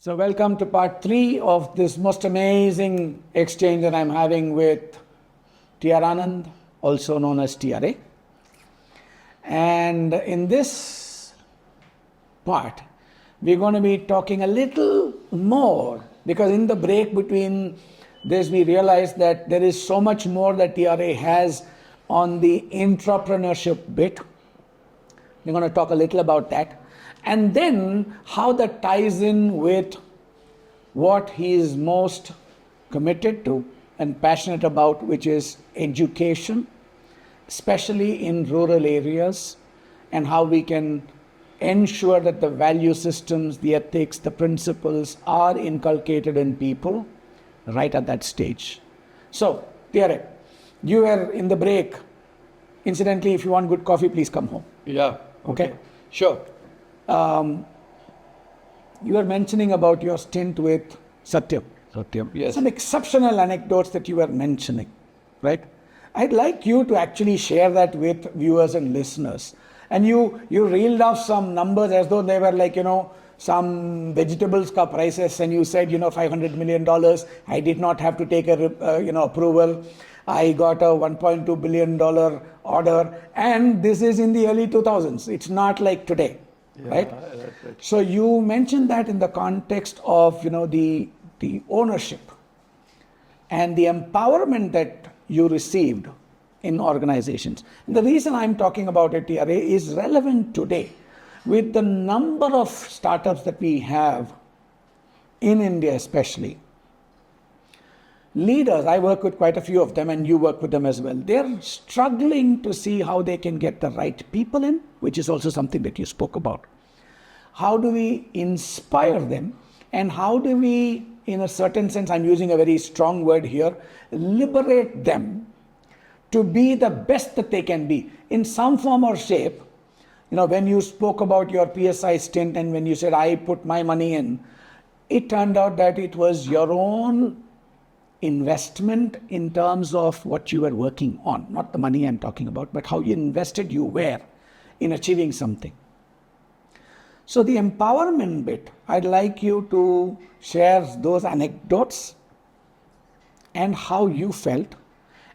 So welcome to part 3 of this most amazing exchange that I'm having with TR Anand, also known as TRA. And in this part, we're going to be talking a little more, because in the break between this, we realized that there is so much more that TRA has on the entrepreneurship bit. We're going to talk a little about that. And then how that ties in with what he is most committed to and passionate about, which is education, especially in rural areas, and how we can ensure that the value systems, the ethics, the principles are inculcated in people right at that stage. So, TRA, you were in the break. Incidentally, if you want good coffee, please come home. Yeah. Okay? Sure. You were mentioning about your stint with Satyam. Yes. Some exceptional anecdotes that you were mentioning, right? I'd like you to actually share that with viewers and listeners. And you reeled off some numbers as though they were like, some vegetables ka prices, and you said, $500 million. I did not have to take approval. I got a $1.2 billion order, and this is in the early 2000s. It's not like today, right? Right. So you mentioned that in the context of, the ownership and the empowerment that you received in organizations. And the reason I'm talking about it, TRA, is relevant today with the number of startups that we have in India especially. Leaders, I work with quite a few of them, and you work with them as well. They're struggling to see how they can get the right people in, which is also something that you spoke about. How do we inspire them? And how do we, in a certain sense, I'm using a very strong word here, liberate them to be the best that they can be in some form or shape? When you spoke about your PSI stint and when you said, I put my money in, it turned out that it was your own investment in terms of what you were working on, not the money I'm talking about, but how you invested you were in achieving something. So the empowerment bit, I'd like you to share those anecdotes and how you felt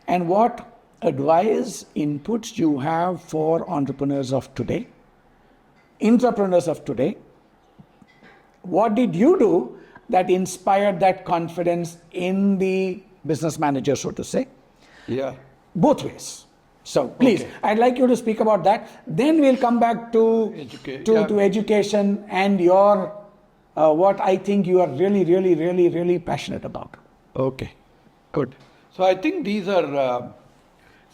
and what advice, inputs you have for entrepreneurs of today, intrapreneurs of today. What did you do that inspired that confidence in the business manager, so to say? Yeah. Both ways. So please, Okay. I'd like you to speak about that. Then we'll come back to education and your what I think you are really passionate about. Okay. Good. So I think these are.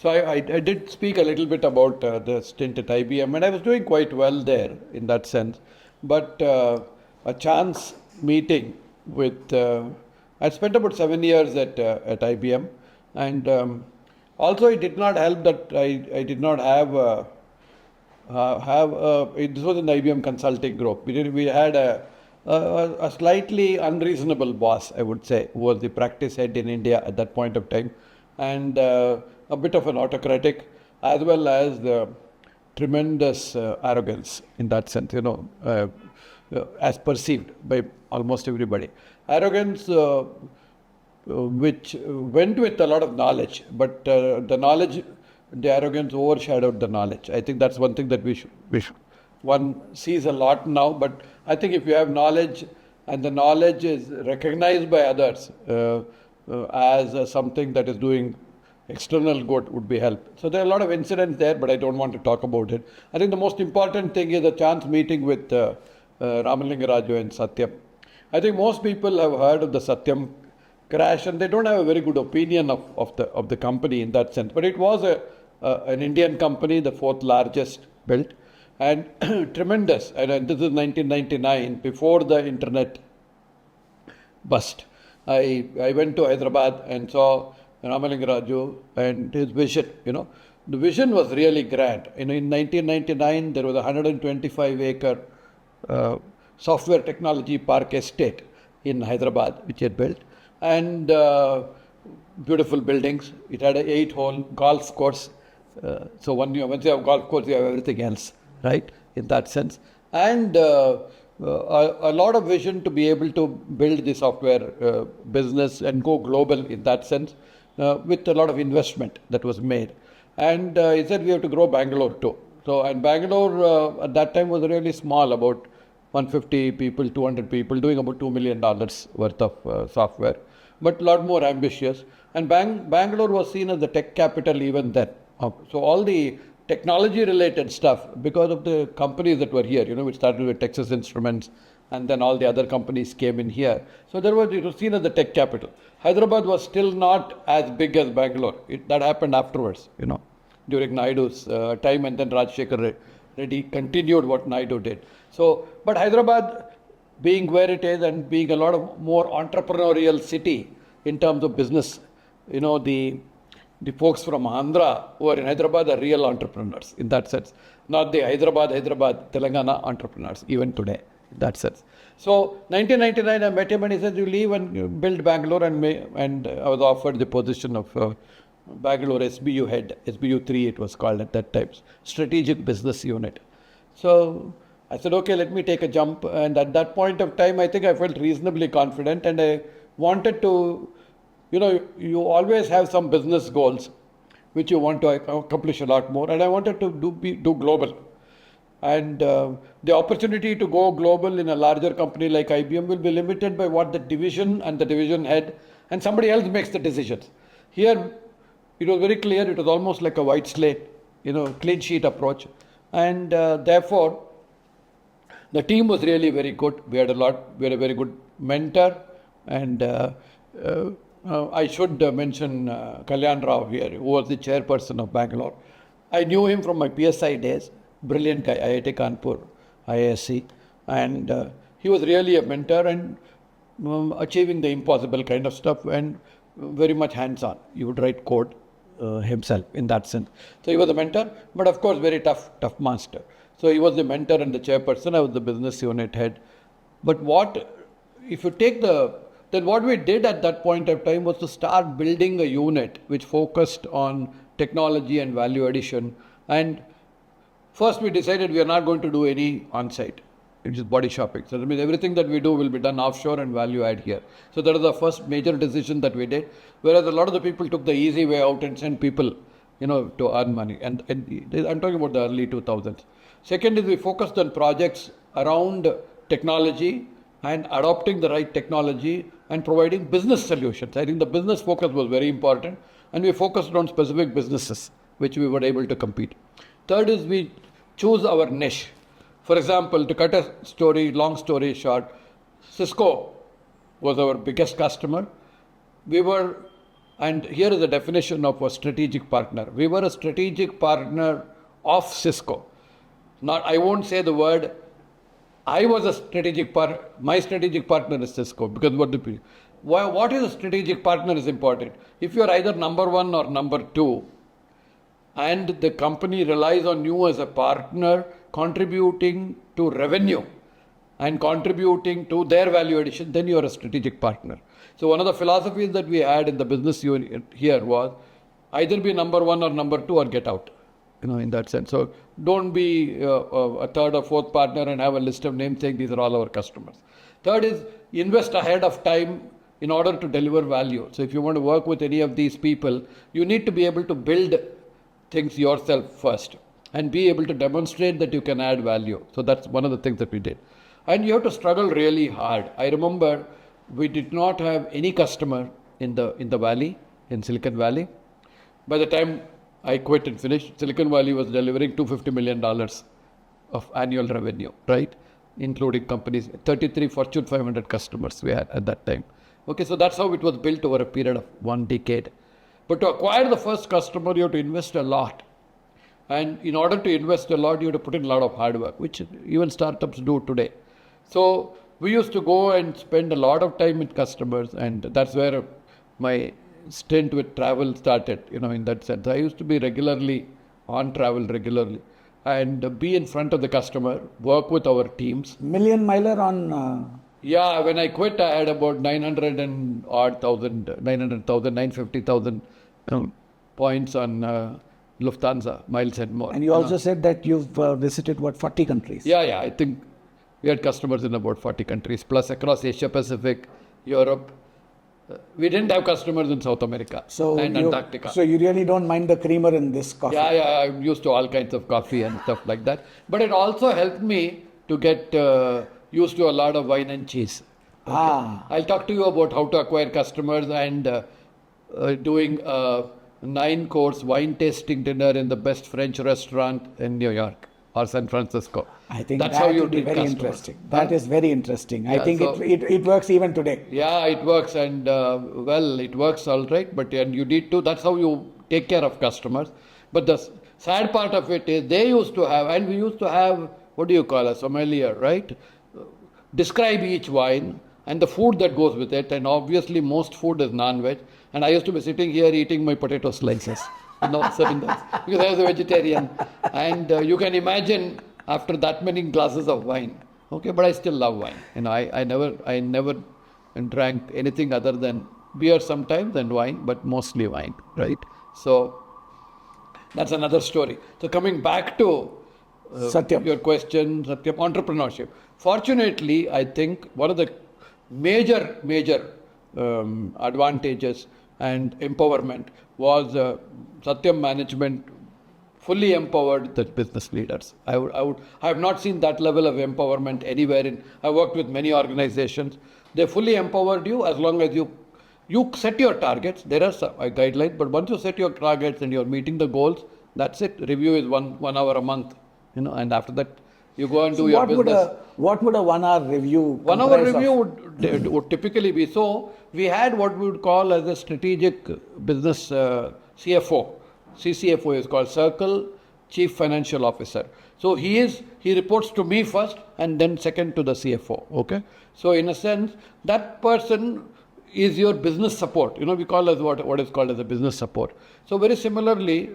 So I did speak a little bit about the stint at IBM, and I was doing quite well there in that sense. But a chance meeting with I spent about 7 years at IBM, and also it did not help that I did not have this was an IBM consulting group. We had a slightly unreasonable boss, I would say, who was the practice head in India at that point of time, and a bit of an autocratic, as well as the tremendous arrogance in that sense, as perceived by almost everybody. Arrogance which went with a lot of knowledge, but the arrogance overshadowed the knowledge. I think that's one thing that one sees a lot now, but I think if you have knowledge and the knowledge is recognized by others as something that is doing external good, would be help. So there are a lot of incidents there, but I don't want to talk about it. I think the most important thing is a chance meeting with Ramalinga Raju and Satyam. I think most people have heard of the Satyam crash, and they don't have a very good opinion of the company in that sense. But it was an Indian company, the fourth largest built, and tremendous. And this is 1999, before the internet bust. I went to Hyderabad and saw Ramalinga Raju and his vision. The vision was really grand. In 1999, there was a 125-acre software technology park estate in Hyderabad, which he had built, and beautiful buildings. It had an 8-hole golf course. So once you have golf course, you have everything else, right? In that sense. And a lot of vision to be able to build the software business and go global in that sense, with a lot of investment that was made. And he said we have to grow Bangalore too. So, and Bangalore at that time was really small, about 150 people, 200 people, doing about $2 million worth of software, but a lot more ambitious. And Bangalore was seen as the tech capital even then. So all the technology related stuff, because of the companies that were here, which started with Texas Instruments, and then all the other companies came in here. So it was seen as the tech capital. Hyderabad was still not as big as Bangalore. That happened afterwards, during Naidu's time, and then Rajshekhar Reddy continued what Naidu did. So, but Hyderabad, being where it is and being a lot of more entrepreneurial city in terms of business, the folks from Andhra who are in Hyderabad are real entrepreneurs in that sense. Not the Hyderabad, Telangana entrepreneurs, even today, in that sense. So, 1999, I met him and he said, you leave and you build Bangalore, and I was offered the position of Bangalore SBU head, SBU 3 it was called at that time, Strategic Business Unit. So, I said, okay, let me take a jump. And at that point of time, I think I felt reasonably confident, and I wanted to, you always have some business goals which you want to accomplish a lot more, and I wanted to do global. And the opportunity to go global in a larger company like IBM will be limited by what the division and the division head and somebody else makes the decisions. Here, it was very clear, it was almost like a white slate, clean sheet approach. And therefore, the team was really very good. We had a very good mentor, and I should mention Kalyan Rao here, who was the chairperson of Bangalore. I knew him from my PSI days, brilliant guy, IIT Kanpur, IISc, and he was really a mentor and achieving the impossible kind of stuff, and very much hands-on. He would write code himself in that sense. So he was a mentor, but of course very tough master. So he was the mentor and the chairperson. I was the business unit head. But if you take then what we did at that point of time was to start building a unit which focused on technology and value addition. And first we decided we are not going to do any on-site. It's just body shopping. So that means everything that we do will be done offshore and value add here. So that was the first major decision that we did. Whereas a lot of the people took the easy way out and sent people, to earn money. And I'm talking about the early 2000s. Second is we focused on projects around technology and adopting the right technology and providing business solutions. I think the business focus was very important, and we focused on specific businesses which we were able to compete. Third is we choose our niche. For example, to cut a long story short, Cisco was our biggest customer. And here is the definition of a strategic partner. We were a strategic partner of Cisco. I won't say the word, I was a strategic partner, my strategic partner is Cisco, because what is a strategic partner is important. If you are either number one or number two, and the company relies on you as a partner, contributing to revenue and contributing to their value addition, then you are a strategic partner. So one of the philosophies that we had in the business unit here was either be number one or number two or get out, in that sense. So don't be a third or fourth partner and have a list of names saying these are all our customers. Third is invest ahead of time in order to deliver value. So if you want to work with any of these people, you need to be able to build things yourself first and be able to demonstrate that you can add value. So that's one of the things that we did. And you have to struggle really hard. I remember we did not have any customer in the valley, in Silicon Valley. By the time I quit and finished, Silicon Valley was delivering $250 million of annual revenue, right? Including companies, 33 Fortune 500 customers we had at that time. Okay, so that's how it was built over a period of 1 decade. But to acquire the first customer, you have to invest a lot. And in order to invest a lot, you have to put in a lot of hard work, which even startups do today. So we used to go and spend a lot of time with customers, and that's where my stint with travel started, in that sense. I used to be on travel regularly, and be in front of the customer, work with our teams. Million miler on... Yeah, when I quit, I had about 950,000 points on Lufthansa, miles and more. And you also said that you've visited, 40 countries? Yeah, I think We had customers in about 40 countries, plus across Asia Pacific, Europe. We didn't have customers in South America and Antarctica. So you really don't mind the creamer in this coffee? Yeah, I'm used to all kinds of coffee and stuff like that. But it also helped me to get used to a lot of wine and cheese. Okay. I'll talk to you about how to acquire customers and doing a 9-course wine tasting dinner in the best French restaurant in New York or San Francisco. I think that's that how you would be treat very customers. interesting. That is very interesting. I Yeah, think so- it works even today. Yeah, it works, and it works all right. But and you need to. That's how you take care of customers. But the sad part of it is they used to have, and we used to have, what do you call a sommelier, right? Describe each wine and the food that goes with it, and obviously most food is non-veg. And I used to be sitting here eating my potato slices, serving that, because I was a vegetarian. And you can imagine after that many glasses of wine. Okay, but I still love wine. I never drank anything other than beer sometimes and wine, but mostly wine, right? So that's another story. So coming back to Satyam. your question, Satyam, entrepreneurship. Fortunately, I think one of the major advantages and empowerment was Satyam management fully empowered the business leaders. I have not seen that level of empowerment anywhere. I worked with many organizations. They fully empowered you as long as you set your targets. There are some guidelines, but once you set your targets and you're meeting the goals, that's it. Review is one hour a month, and after that you go and do your business. What would a 1 hour review 1 hour comprise review of? would typically be, so we had what we would call as a strategic business CFO. CCFO is called Circle Chief Financial Officer. So he reports to me first and then second to the CFO. Okay. So in a sense, that person is your business support. We call as what is called as a business support. So very similarly,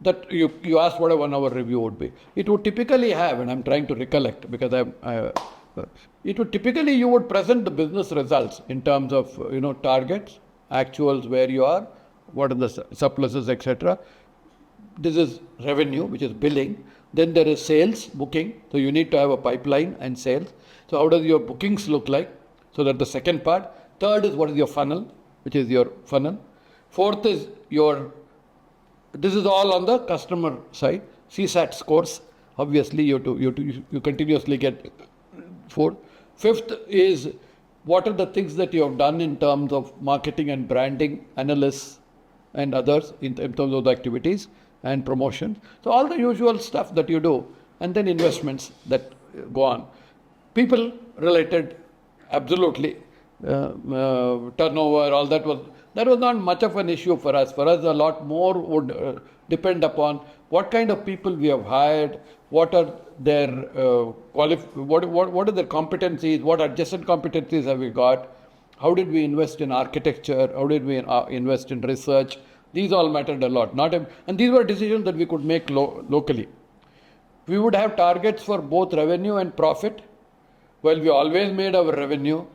that you asked what a 1 hour review would be. It would typically have, and I'm trying to recollect because it would typically, you would present the business results in terms of targets, actuals, where you are, what are the surpluses, etc. This is revenue, which is billing. Then there is sales, booking. So you need to have a pipeline and sales. So how does your bookings look like? So that's the second part. Third is what is your funnel, which is your funnel. Fourth is this is all on the customer side. CSAT scores. Obviously, you continuously get 4. Fifth is what are the things that you have done in terms of marketing and branding, analysts and others in terms of the activities and promotion. So all the usual stuff that you do, and then investments that go on. People related, absolutely. Turnover, all that was not much of an issue for us. For us, a lot more would depend upon what kind of people we have hired, what are their what are their competencies, what adjacent competencies have we got, how did we invest in architecture, how did we invest in research. These all mattered a lot. And these were decisions that we could make locally. We would have targets for both revenue and profit. Well, we always made our revenue.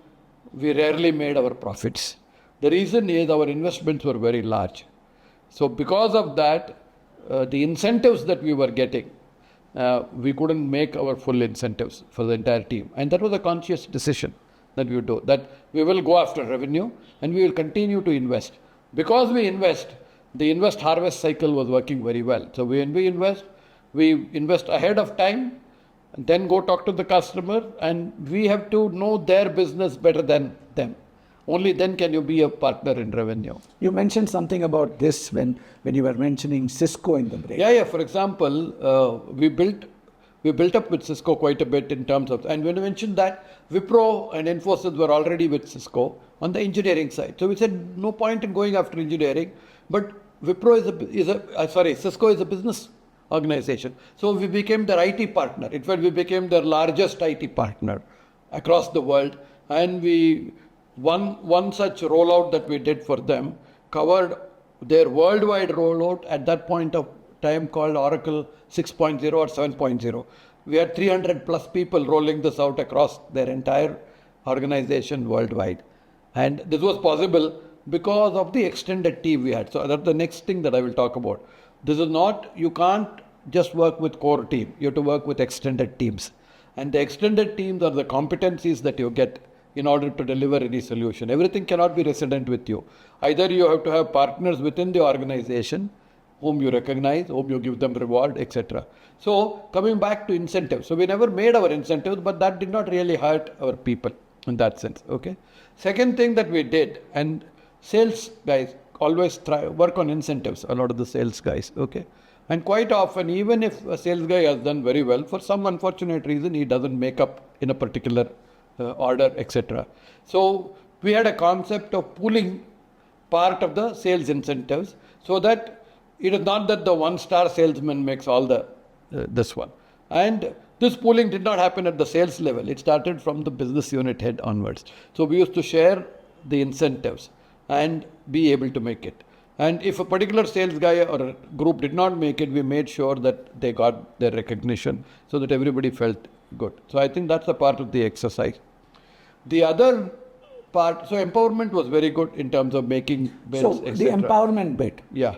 We rarely made our profits. The reason is our investments were very large. So because of that, the incentives that we were getting, we couldn't make our full incentives for the entire team. And that was a conscious decision that we would do, that we will go after revenue and we will continue to invest. Because we invest, the invest-harvest cycle was working very well. So when we invest ahead of time, and then go talk to the customer, and we have to know their business better than them. Only then can you be a partner in revenue. You mentioned something about this when you were mentioning Cisco in the break. Yeah. For example, we built up with Cisco quite a bit in terms of, and when you mentioned that, Wipro and Infosys were already with Cisco on the engineering side. So we said no point in going after engineering, but Cisco is a business organization. So we became their IT partner. In fact, we became their largest IT partner across the world. And one such rollout that we did for them covered their worldwide rollout at that point of time called Oracle 6.0 or 7.0. We had 300 plus people rolling this out across their entire organization worldwide. And this was possible because of the extended team we had. So that's the next thing that I will talk about. This is not, you can't just work with core team. You have to work with extended teams. and the extended teams are the competencies that you get in order to deliver any solution. Everything cannot be resident with you. Either you have to have partners within the organization whom you recognize, whom you give them reward, etc. So coming back to incentives. So we never made our incentives, but that did not really hurt our people in that sense. Okay. Second thing that we did, and sales guys always work on incentives, a lot of the sales guys. Okay. And quite often, even if a sales guy has done very well, for some unfortunate reason, he doesn't make up in a particular order, etc. So we had a concept of pooling part of the sales incentives, so that it is not that the one-star salesman makes all the this one. And this pooling did not happen at the sales level. It started from the business unit head onwards. So we used to share the incentives and be able to make it. And if a particular sales guy or a group did not make it, we made sure that they got their recognition so that everybody felt good. So I think that's a part of the exercise. The other part, so empowerment was very good in terms of making bills, So etc. the empowerment bit. Yeah.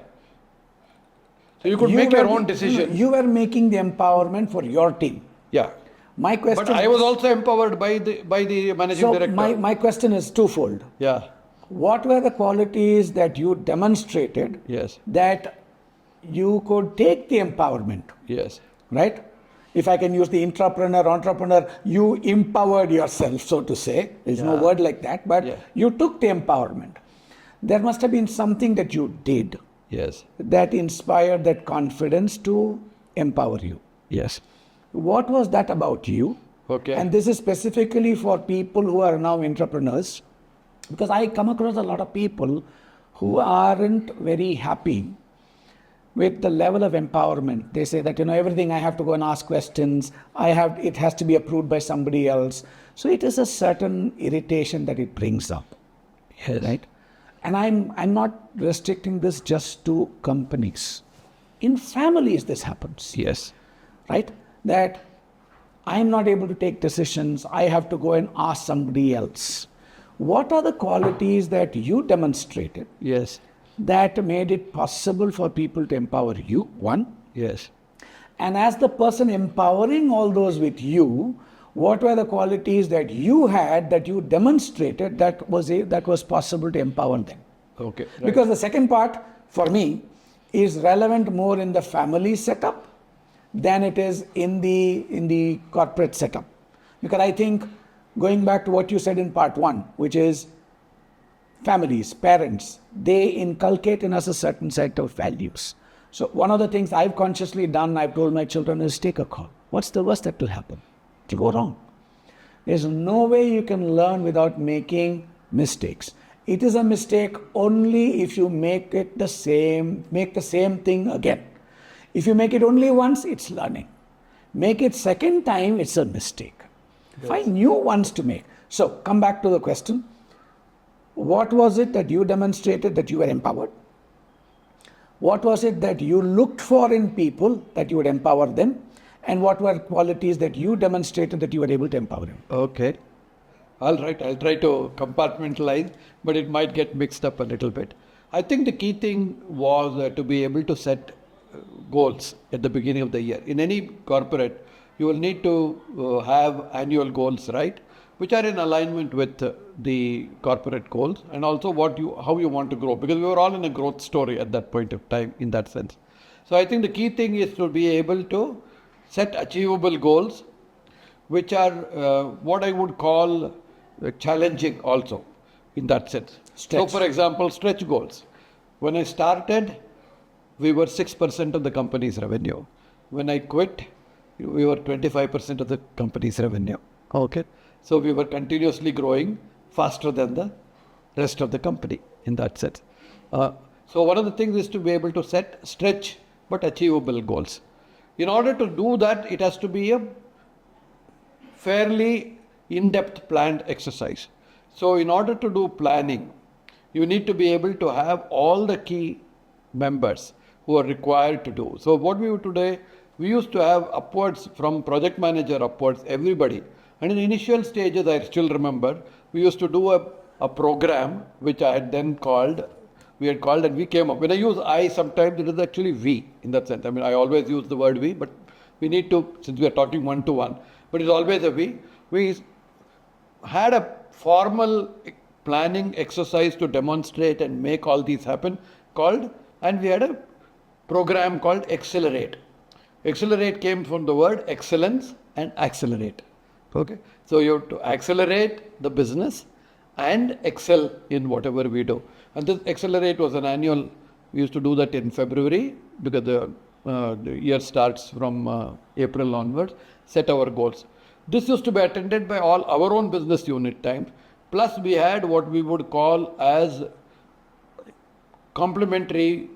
So you could make your own decisions. You were making the empowerment for your team. Yeah. My question. But I was also empowered by the managing director. My question is twofold. Yeah. What were the qualities that you demonstrated Yes. that you could take the empowerment, Yes. right? If I can use the entrepreneur, you empowered yourself, so to say. There's no Yeah. word like that, but Yeah. you took the empowerment. There must have been something that you did Yes. that inspired that confidence to empower you. Yes. What was that about you? Okay. And this is specifically for people who are now entrepreneurs, because I come across a lot of people who aren't very happy with the level of empowerment. They say that, everything I have to go and ask questions, it has to be approved by somebody else. So it is a certain irritation that it brings up. Yes. Right? And I'm not restricting this just to companies. In families, this happens. Yes. Right? That I'm not able to take decisions. I have to go and ask somebody else. What are the qualities that you demonstrated Yes. that made it possible for people to empower you? One. Yes. And as the person empowering all those with you, what were the qualities that you had that you demonstrated that was possible to empower them? Okay. Right. Because the second part for me is relevant more in the family setup than it is in the corporate setup. Because I think, going back to what you said in part 1, which is families, parents, they inculcate in us a certain set of values. So one of the things I've consciously done, I've told my children, is take a call. What's the worst that will happen? It'll go wrong. There's no way you can learn without making mistakes. It is a mistake only if you make the same thing again. If you make it only once, it's learning. Make it second time, it's a mistake. Yes. Find new ones to make. So come back to the question. What was it that you demonstrated that you were empowered? What was it that you looked for in people that you would empower them? And what were qualities that you demonstrated that you were able to empower them? Okay. All right. I'll try to compartmentalize, but it might get mixed up a little bit. I think the key thing was to be able to set goals at the beginning of the year. In any corporate, you will need to have annual goals, right? Which are in alignment with the corporate goals, and also how you want to grow, because we were all in a growth story at that point of time in that sense. So I think the key thing is to be able to set achievable goals, which are what I would call challenging also in that sense. Stretch. So for example, stretch goals. When I started, we were 6% of the company's revenue. When I quit, we were 25% of the company's revenue. Okay. So we were continuously growing faster than the rest of the company in that sense. So one of the things is to be able to set stretch but achievable goals. In order to do that, it has to be a fairly in-depth planned exercise. So in order to do planning, you need to be able to have all the key members who are required to do. So what we do today, we used to have upwards, from project manager upwards, everybody. And in initial stages, I still remember, we used to do a program which I had then we and we came up. When I use I, sometimes it is actually we in that sense. I mean, I always use the word we, but we need to, since we are talking one-to-one, but it's always a we. We had a formal planning exercise to demonstrate and make all these happen and we had a program called Accelerate. Accelerate came from the word excellence and accelerate. Okay, so you have to accelerate the business and excel in whatever we do. And this Accelerate was an annual. We used to do that in February because the year starts from April onwards. Set our goals. This used to be attended by all our own business unit times. Plus, we had what we would call as complementary.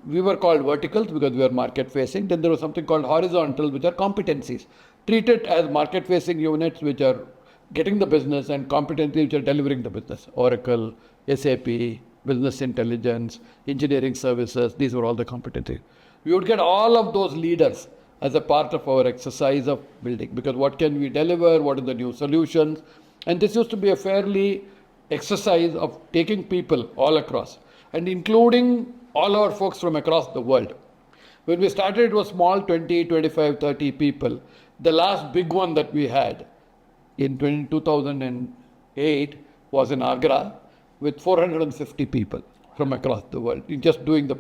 We were called verticals because we were market facing. Then there was something called horizontal, which are competencies. Treated as market facing units, which are getting the business, and competencies, which are delivering the business. Oracle, SAP, business intelligence, engineering services, these were all the competencies. We would get all of those leaders as a part of our exercise of building, because what can we deliver, what are the new solutions, and this used to be a fairly exercise of taking people all across and including all our folks from across the world. When we started, it was small, 20, 25, 30 people. The last big one that we had in 2008 was in Agra with 450 people from across the world, just doing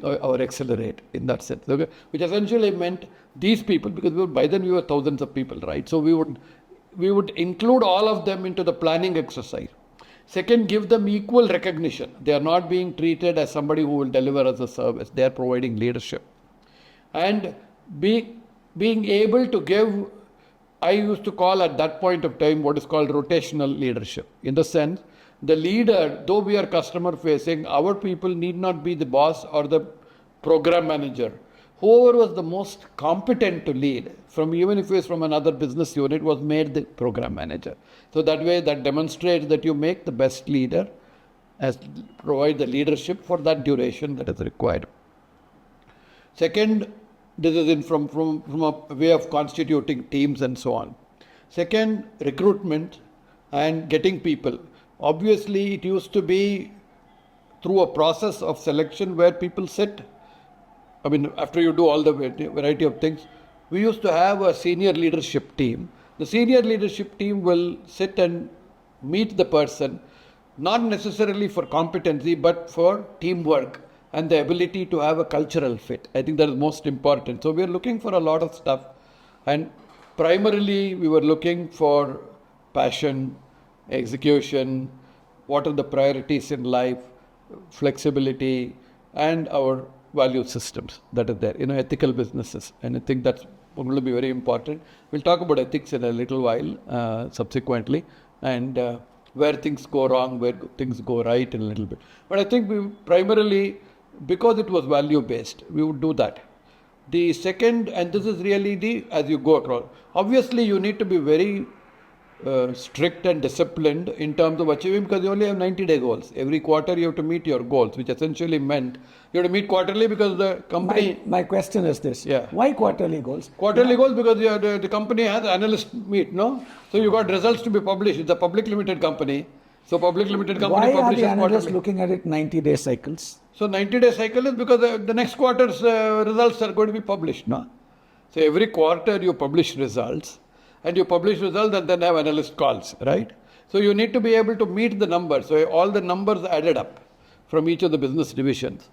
our Accelerate in that sense, okay? Which essentially meant these people, because by then we were thousands of people, right? So we would include all of them into the planning exercise. Second, give them equal recognition. They are not being treated as somebody who will deliver as a service. They are providing leadership. And being able to give, I used to call at that point of time what is called rotational leadership. In the sense, the leader, though we are customer facing, our people need not be the boss or the program manager. Whoever was the most competent to lead, even if it was from another business unit, was made the program manager. So that way, that demonstrates that you make the best leader, provide the leadership for that duration that is required. Second, this is from a way of constituting teams and so on. Second, recruitment and getting people. Obviously, it used to be through a process of selection where people sit. I mean, after you do all the variety of things, we used to have a senior leadership team. The senior leadership team will sit and meet the person, not necessarily for competency, but for teamwork and the ability to have a cultural fit. I think that is most important. So we are looking for a lot of stuff. And primarily, we were looking for passion, execution, what are the priorities in life, flexibility, and our value systems that are there, ethical businesses. And I think that's going to be very important. We'll talk about ethics in a little while subsequently, and where things go wrong, where things go right in a little bit. But I think we primarily, because it was value-based, we would do that. The second, and this is really as you go across, obviously you need to be very strict and disciplined in terms of achieving, because you only have 90-day goals. Every quarter you have to meet your goals, which essentially meant you have to meet quarterly because the company... My question is this. Yeah. Why quarterly goals? Quarterly goals because the company has analyst meet, no? So you got results to be published. It's a public limited company. So public limited company publishes quarterly. Why are the analysts looking at it 90-day cycles? So 90-day cycle is because the next quarter's results are going to be published, no? So every quarter you publish results. And you publish results and then have analyst calls, right? So you need to be able to meet the numbers. So all the numbers added up from each of the business divisions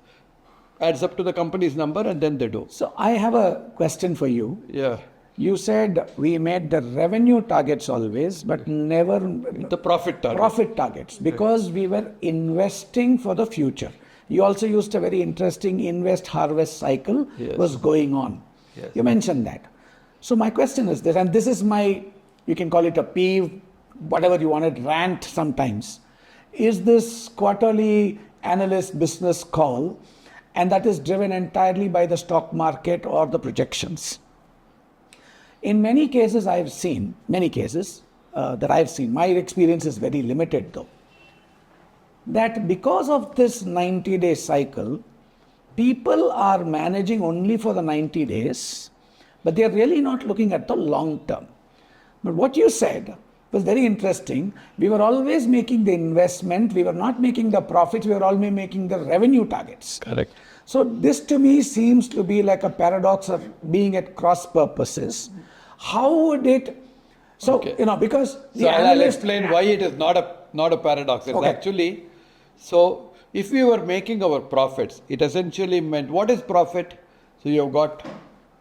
adds up to the company's number, and then they do. So I have a question for you. Yeah. You said we made the revenue targets always, but never the profit targets. Profit targets, because we were investing for the future. You also used a very interesting invest-harvest cycle was going on. Yes. You mentioned that. So my question is this, and this is you can call it a peeve, whatever you want it, rant sometimes. Is this quarterly analyst business call, and that is driven entirely by the stock market or the projections? In many cases that I've seen, my experience is very limited though, that because of this 90-day cycle, people are managing only for the 90 days, but they are really not looking at the long term. But what you said was very interesting. We were always making the investment. We were not making the profits. We were always making the revenue targets. Correct. So this to me seems to be like a paradox of being at cross purposes. How would it? So, Okay. because So the I'll analyst. explain why it is not a paradox. It's Okay. actually, so if we were making our profits, it essentially meant, what is profit? So you've got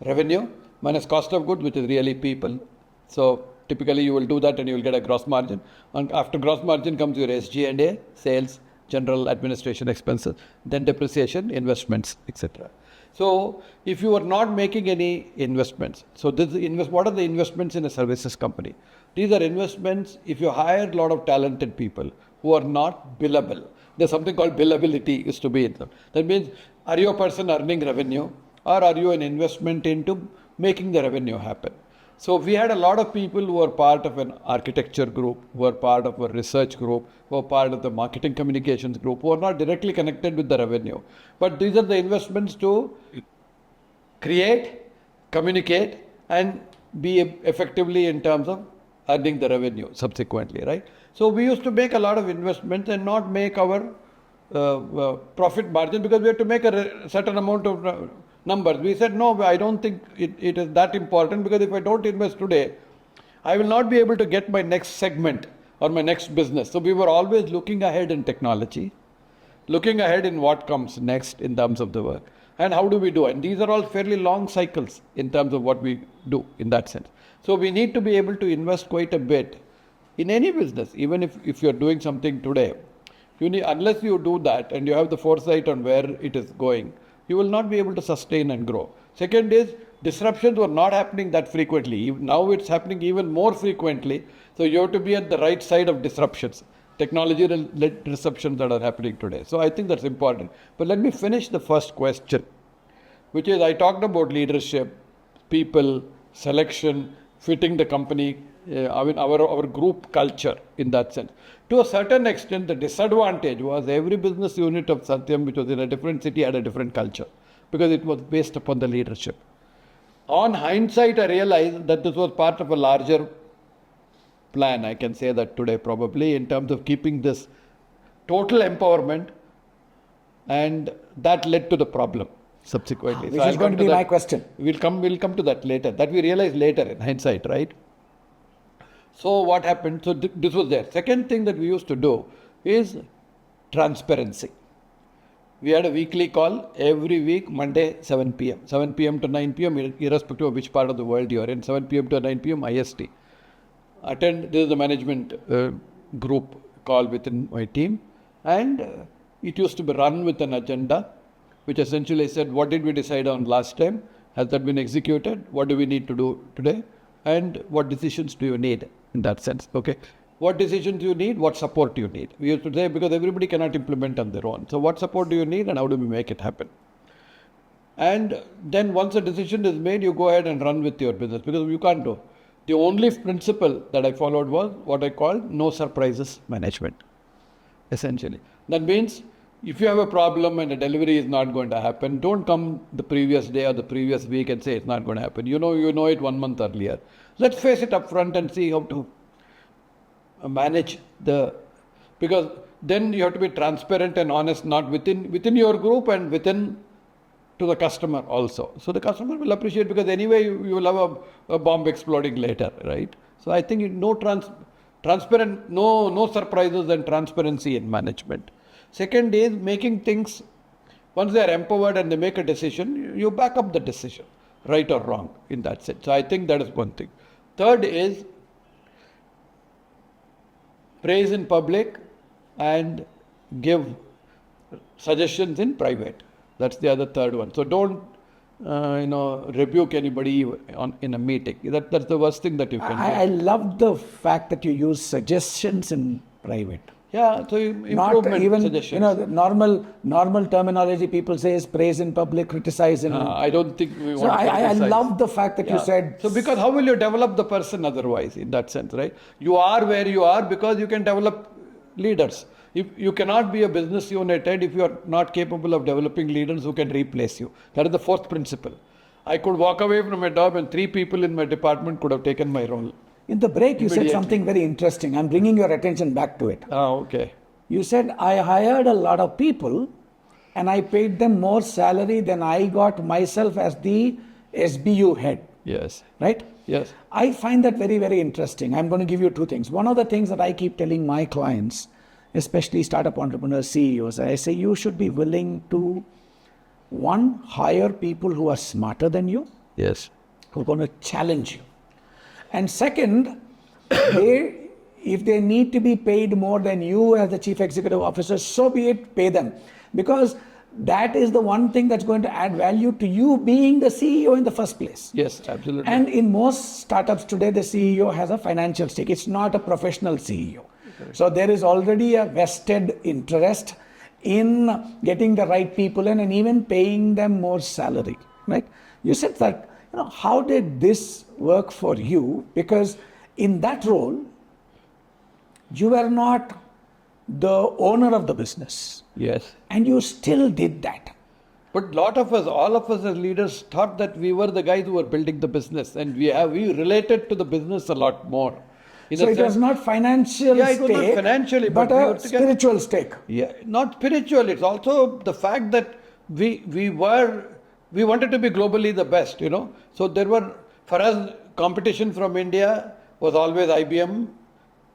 revenue minus cost of goods, which is really people. So typically you will do that and you will get a gross margin. And after gross margin comes your SG&A, sales, general administration expenses, then depreciation, investments, etc. So if you are not making any investments, so what are the investments in a services company? These are investments if you hire a lot of talented people who are not billable. There's something called billability is to be in them. That means, are you a person earning revenue or are you an investment into making the revenue happen? So we had a lot of people who were part of an architecture group, who were part of a research group, who were part of the marketing communications group, who are not directly connected with the revenue. But these are the investments to create, communicate, and be effectively in terms of earning the revenue subsequently, right? So we used to make a lot of investments and not make our profit margin because we had to make a certain amount of numbers. We said, no, I don't think it is that important because if I don't invest today, I will not be able to get my next segment or my next business. So we were always looking ahead in technology, looking ahead in what comes next in terms of the work. And how do we do it? And these are all fairly long cycles in terms of what we do in that sense. So we need to be able to invest quite a bit in any business, even if you're doing something today. Unless you do that and you have the foresight on where it is going, you will not be able to sustain and grow. Second is, disruptions were not happening that frequently. Now it's happening even more frequently. So you have to be at the right side of disruptions, technology-led disruptions that are happening today. So I think that's important. But let me finish the first question, which is I talked about leadership, people, selection, fitting the company, our group culture in that sense. To a certain extent, the disadvantage was every business unit of Satyam, which was in a different city, had a different culture because it was based upon the leadership. On hindsight, I realized that this was part of a larger plan. I can say that today probably in terms of keeping this total empowerment, and that led to the problem subsequently. Which is going to be my question. We'll come to that later. That we realized later in hindsight, right? So what happened? So this was there. Second thing that we used to do is transparency. We had a weekly call every week, Monday, 7 p.m. 7 p.m. to 9 p.m. irrespective of which part of the world you are in. 7 p.m. to 9 p.m. IST. This is the management group call within my team. And it used to be run with an agenda, which essentially said, what did we decide on last time? Has that been executed? What do we need to do today? And what decisions do you need in that sense? Okay. What decisions do you need? What support do you need? We used to say, because everybody cannot implement on their own. So what support do you need and how do we make it happen? And then once a decision is made, you go ahead and run with your business because you can't do. The only principle that I followed was what I called no surprises management, essentially. That means if you have a problem and a delivery is not going to happen, don't come the previous day or the previous week and say it's not going to happen. You know it 1 month earlier. Let's face it up front and see how to manage because then you have to be transparent and honest, not within your group and within to the customer also. So the customer will appreciate because anyway you will have a bomb exploding later, right? So I think transparent, no surprises and transparency in management. Second is making things, once they are empowered and they make a decision, you back up the decision, right or wrong in that sense. So I think that is one thing. Third is praise in public and give suggestions in private. That's the other third one. So don't, rebuke anybody in a meeting. That's the worst thing that you can do. I love the fact that you use suggestions in private. Yeah, so improvement Not even, suggestions. the normal terminology people say is praise in public, criticize in. I don't think we So want to I criticize. love the fact that you said. So because how will you develop the person otherwise in that sense, right? You are where you are because you can develop leaders. If you cannot be a business unit head if you are not capable of developing leaders who can replace you. That is the fourth principle. I could walk away from a job and 3 people in my department could have taken my role. In the break, you said Immediately. something very interesting. I'm bringing your attention back to it. Okay. You said, I hired a lot of people and I paid them more salary than I got myself as the SBU head. Yes. Right? Yes. I find that very, very interesting. I'm going to give you two things. One of the things that I keep telling my clients, especially startup entrepreneurs, CEOs, I say you should be willing to, one, hire people who are smarter than you, Yes. who are going to challenge you. And second, if they need to be paid more than you as the chief executive officer, so be it, pay them. Because that is the one thing that's going to add value to you being the CEO in the first place. Yes, absolutely. And in most startups today, the CEO has a financial stake. It's not a professional CEO. So there is already a vested interest in getting the right people in and even paying them more salary, right? You said that, how did this work for you? Because in that role, you were not the owner of the business. Yes. And you still did that. But lot of us, all of us as leaders thought that we were the guys who were building the business, and we related to the business a lot more. So it was not financial it stake, was not financially, but a spiritual stake. Yeah, not spiritual. It's also the fact that we wanted to be globally the best, So there were, for us, competition from India was always IBM,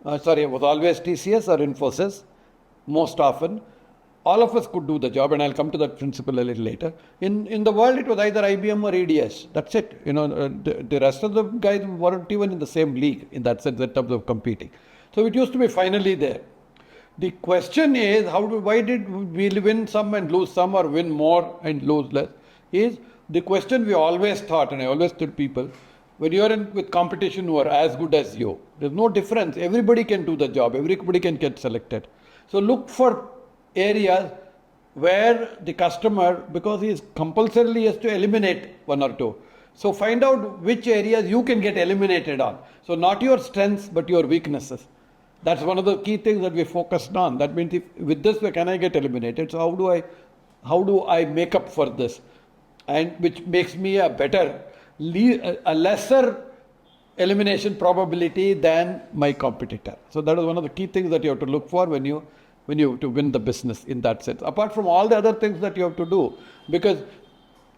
was always TCS or Infosys, most often. All of us could do the job, and I'll come to that principle a little later. In the world, it was either IBM or EDS. That's it. The rest of the guys weren't even in the same league in that sense in terms of competing. So it used to be finally there. The question is, why did we win some and lose some, or win more and lose less? Is the question we always thought, and I always tell people, when you are with competition who are as good as you, there's no difference. Everybody can do the job. Everybody can get selected. So look for areas where the customer, because he is compulsorily has to eliminate one or two. So find out which areas you can get eliminated on. So not your strengths, but your weaknesses. That's one of the key things that we focused on. That means with this, can I get eliminated? So how do I make up for this? And which makes me a lesser elimination probability than my competitor. So that is one of the key things that you have to look for when you have to win the business in that sense. Apart from all the other things that you have to do, because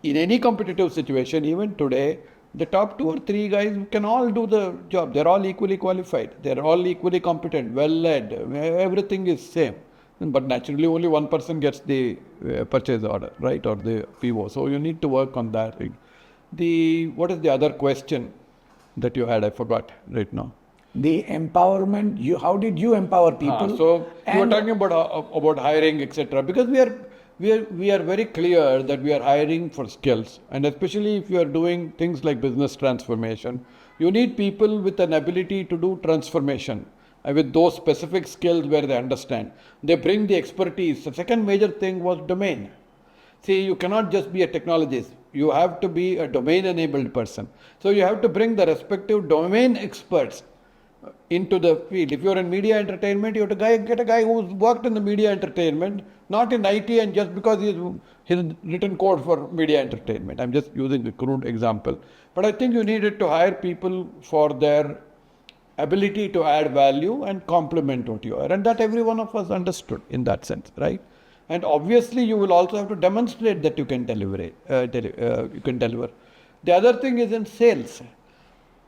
in any competitive situation, even today, the top 2 or 3 guys can all do the job. They're all equally qualified. They're all equally competent, well led. Everything is same. But naturally, only one person gets the purchase order, right, or the PO. So you need to work on that. What is the other question that you had? I forgot right now. The empowerment. How did you empower people? So you were talking about hiring, etc. Because we are very clear that we are hiring for skills, and especially if you are doing things like business transformation, you need people with an ability to do transformation. With those specific skills where they understand. They bring the expertise. The second major thing was domain. See, you cannot just be a technologist. You have to be a domain-enabled person. So you have to bring the respective domain experts into the field. If you're in media entertainment, you have to get a guy who's worked in the media entertainment, not in IT, and just because he's written code for media entertainment. I'm just using a crude example. But I think you needed to hire people for their ability to add value and complement what you are. And that every one of us understood in that sense, right? And obviously, you will also have to demonstrate that you can deliver. The other thing is in sales.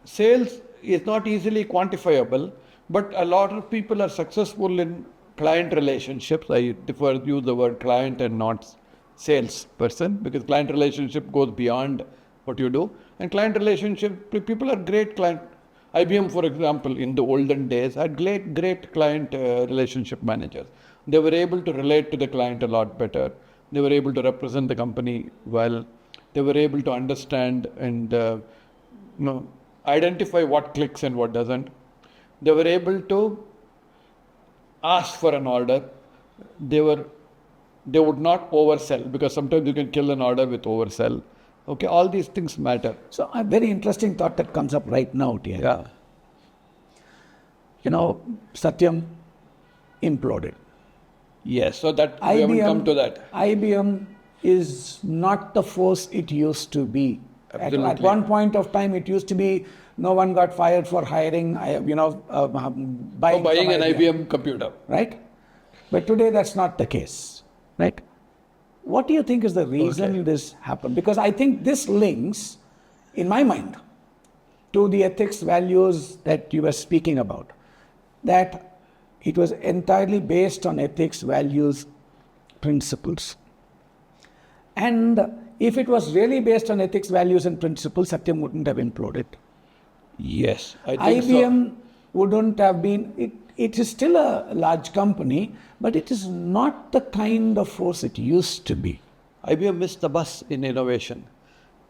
Sales is not easily quantifiable, but a lot of people are successful in client relationships. I use the word client and not sales person, because client relationship goes beyond what you do. And client relationship, people are great client. IBM, for example, in the olden days, had great client relationship managers. They were able to relate to the client a lot better. They were able to represent the company well. They were able to understand and identify what clicks and what doesn't. They were able to ask for an order. They would not oversell, because sometimes you can kill an order with oversell. Okay, all these things matter. So a very interesting thought that comes up right now, TRA. Yeah. Satyam imploded. Yes, so that we haven't come to that. IBM is not the force it used to be. Absolutely. At one point of time, it used to be no one got fired for hiring, buying an IBM computer. Right? But today, that's not the case. Right? What do you think is the reason this happened? Because I think this links, in my mind, to the ethics values that you were speaking about, that it was entirely based on ethics, values, principles. And if it was really based on ethics, values, and principles, Satyam wouldn't have imploded. Yes, I think IBM wouldn't have been, it is still a large company, but it is not the kind of force it used to be. IBM missed the bus in innovation.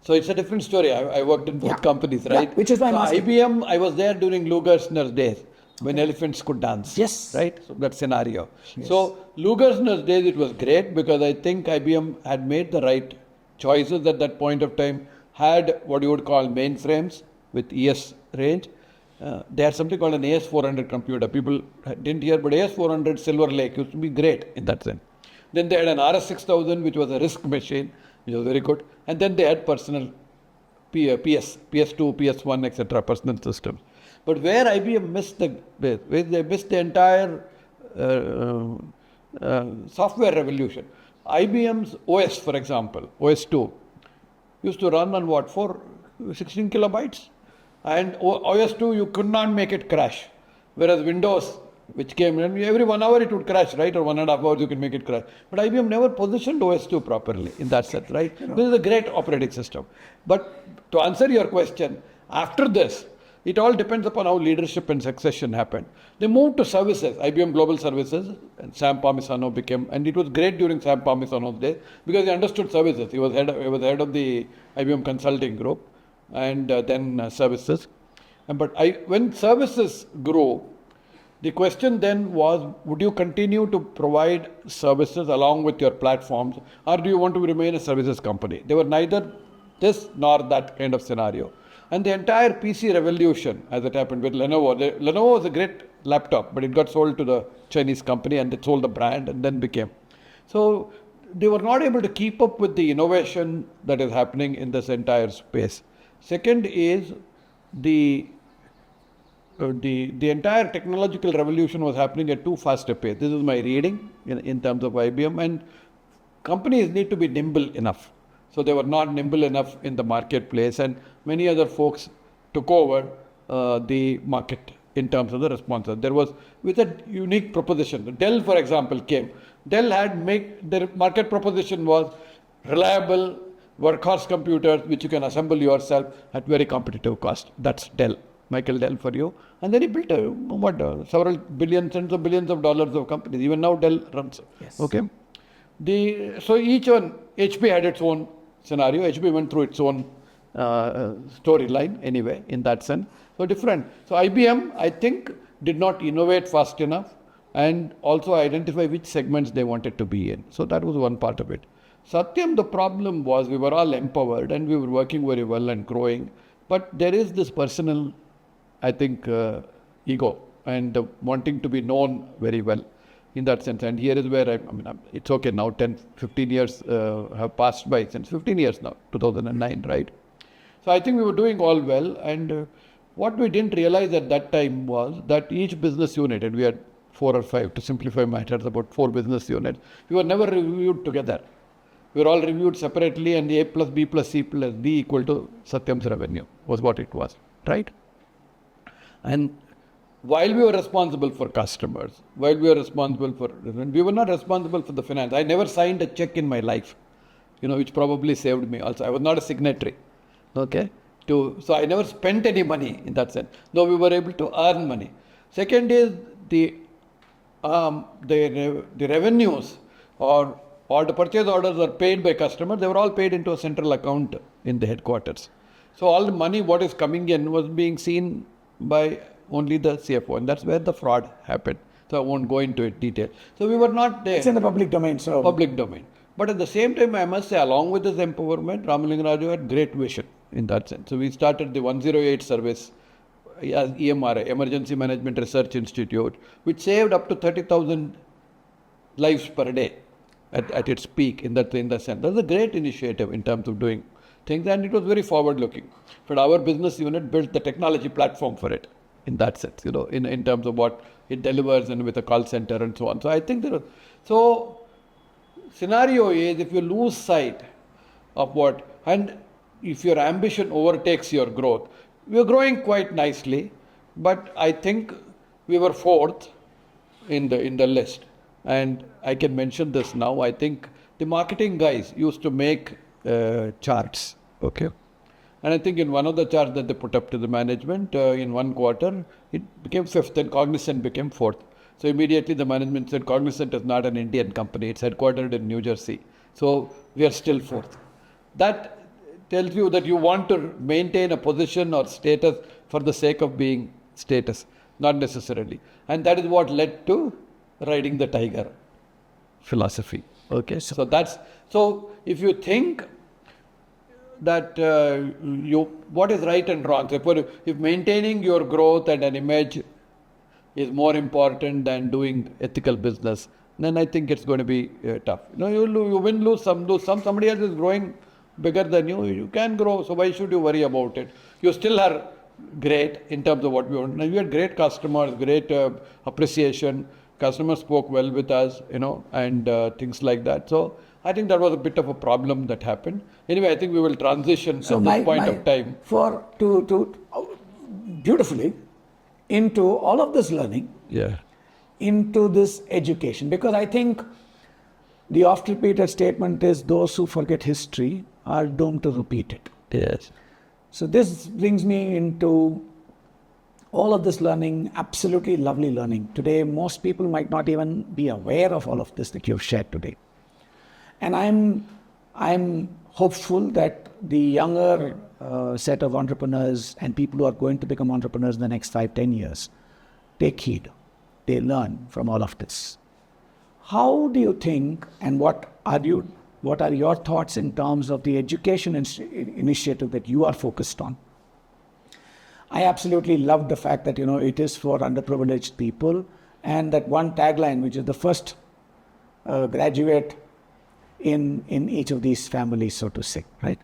So it's a different story. I worked in both companies, right? Yeah, which is why I'm asking. IBM, I was there during Lou Gerstner's days when elephants could dance. Yes. Right? So that scenario. Yes. So Lou Gerstner's days, it was great because I think IBM had made the right choices at that point of time, had what you would call mainframes with ES range. They had something called an AS400 computer. People didn't hear, but AS400 Silver Lake used to be great in that sense. Then they had an RS6000, which was a RISC machine, which was very good. And then they had personal PS2, PS1, etc., personal systems. But where IBM missed the base, where they missed the entire software revolution. IBM's OS, for example, OS2, used to run on what, 16 kilobytes? And OS2, you could not make it crash. Whereas Windows, which came in, every 1 hour it would crash, right? Or 1.5 hours you can make it crash. But IBM never positioned OS2 properly in that sense, right? This is a great operating system. But to answer your question, after this, it all depends upon how leadership and succession happened. They moved to services, IBM Global Services, and Sam Palmisano became, and it was great during Sam Palmisano's days because he understood services. He was head of the IBM Consulting Group and then services. But when services grew, the question then was, would you continue to provide services along with your platforms, or do you want to remain a services company? They were neither this nor that kind of scenario. And the entire PC revolution, as it happened with Lenovo, Lenovo was a great laptop, but it got sold to the Chinese company and they sold the brand and then became. So they were not able to keep up with the innovation that is happening in this entire space. Second is the entire technological revolution was happening at too fast a pace. This is my reading in terms of IBM, and companies need to be nimble enough. So they were not nimble enough in the marketplace, and many other folks took over the market in terms of the responses. There was, with a unique proposition, Dell, for example, came. Dell had their market proposition was reliable workhorse computers which you can assemble yourself at very competitive cost. That's Dell. Michael Dell for you. And then he built several billions, tens of billions of dollars of companies. Even now Dell runs. Yes. Okay. So each one, HP had its own scenario. HP went through its own storyline anyway, in that sense. So different. So IBM, I think, did not innovate fast enough and also identify which segments they wanted to be in. So that was one part of it. Satyam, the problem was we were all empowered and we were working very well and growing. But there is this personal, I think, ego and wanting to be known very well in that sense. And here is where it's okay now, 10, 15 years have passed by, since 15 years now, 2009, right? So I think we were doing all well. And what we didn't realize at that time was that each business unit, and we had 4 or 5, to simplify matters, about 4 business units, we were never reviewed together. We were all reviewed separately, and A plus B plus C plus D equal to Satyam's revenue was what it was, right? And while we were responsible for customers, while we were responsible for, we were not responsible for the finance. I never signed a check in my life, which probably saved me also. I was not a signatory, okay? So I never spent any money in that sense, though we were able to earn money. Second is the revenues or the purchase orders are paid by customers. They were all paid into a central account in the headquarters. So all the money what is coming in was being seen by only the CFO, and that's where the fraud happened. So I won't go into it detail. So we were not there. It's in the public domain. So public domain. But at the same time, I must say, along with this empowerment, Ramalinga Raju had great vision in that sense. So we started the 108 service as EMRI, Emergency Management Research Institute, which saved up to 30,000 lives per day at its peak in that sense. That's a great initiative in terms of doing things, and it was very forward-looking. But our business unit built the technology platform for it in that sense, in terms of what it delivers and with a call center and so on. So I think scenario is if you lose sight of and if your ambition overtakes your growth, We were growing quite nicely, but I think we were fourth in the list. And I can mention this now. I think the marketing guys used to make charts, okay? And I think in one of the charts that they put up to the management, in one quarter, it became fifth and Cognizant became fourth. So immediately the management said, Cognizant is not an Indian company, it's headquartered in New Jersey. So we are still fourth. That tells you that you want to maintain a position or status for the sake of being status, not necessarily. And that is what led to riding the tiger philosophy. Okay, so if you think that what is right and wrong. So if maintaining your growth and an image is more important than doing ethical business, then I think it's going to be tough. You win, lose some. Somebody else is growing bigger than you. You can grow, so why should you worry about it? You still are great in terms of what we want. You had great customers, great appreciation. Customers spoke well with us, and things like that. So I think that was a bit of a problem that happened. Anyway, I think we will transition at this point of time. Beautifully into all of this learning, into this education. Because I think the oft-repeated statement is those who forget history are doomed to repeat it. Yes. So this brings me into all of this learning, absolutely lovely learning. Today, most people might not even be aware of all of this that you've shared today. And I'm hopeful that the younger set of entrepreneurs and people who are going to become entrepreneurs in the next 5-10 years take heed. They learn from all of this. How do you think, and what are your thoughts in terms of the education initiative that you are focused on? I absolutely love the fact that it is for underprivileged people, and that one tagline, which is the first graduate in each of these families, so to say, right?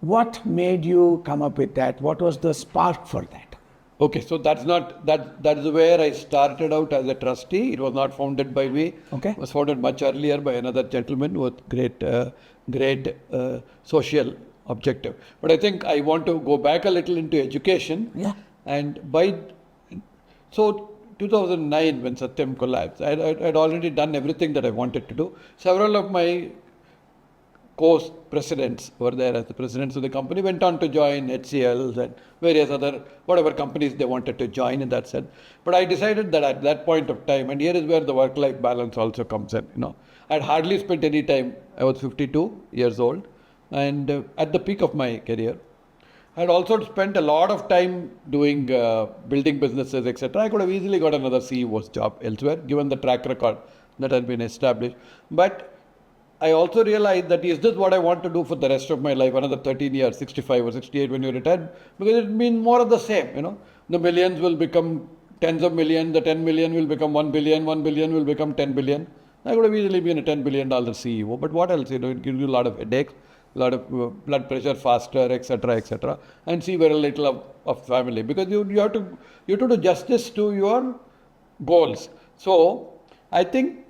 What made you come up with that? What was the spark for that? Okay, so that's where I started out as a trustee. It was not founded by me. Okay. It was founded much earlier by another gentleman with great social objective. But I think I want to go back a little into education. Yeah. And 2009, when Satyam collapsed, I'd already done everything that I wanted to do. Several of my co-presidents were there as the presidents of the company, went on to join HCLs and various other, whatever companies they wanted to join in that sense. But I decided that at that point of time, and here is where the work-life balance also comes in, I'd hardly spent any time. I was 52 years old, and at the peak of my career. I had also spent a lot of time doing building businesses, etc. I could have easily got another CEO's job elsewhere, given the track record that had been established. But I also realized that is this what I want to do for the rest of my life, another 13 years, 65 or 68 when you retire? Because it means more of the same, The millions will become tens of millions, the 10 million will become 1 billion, 1 billion will become 10 billion. I could have easily been a $10 billion CEO, but what else? It gives you a lot of headaches, a lot of blood pressure faster, etc., and see very little of family, because you have to do justice to your goals. So I think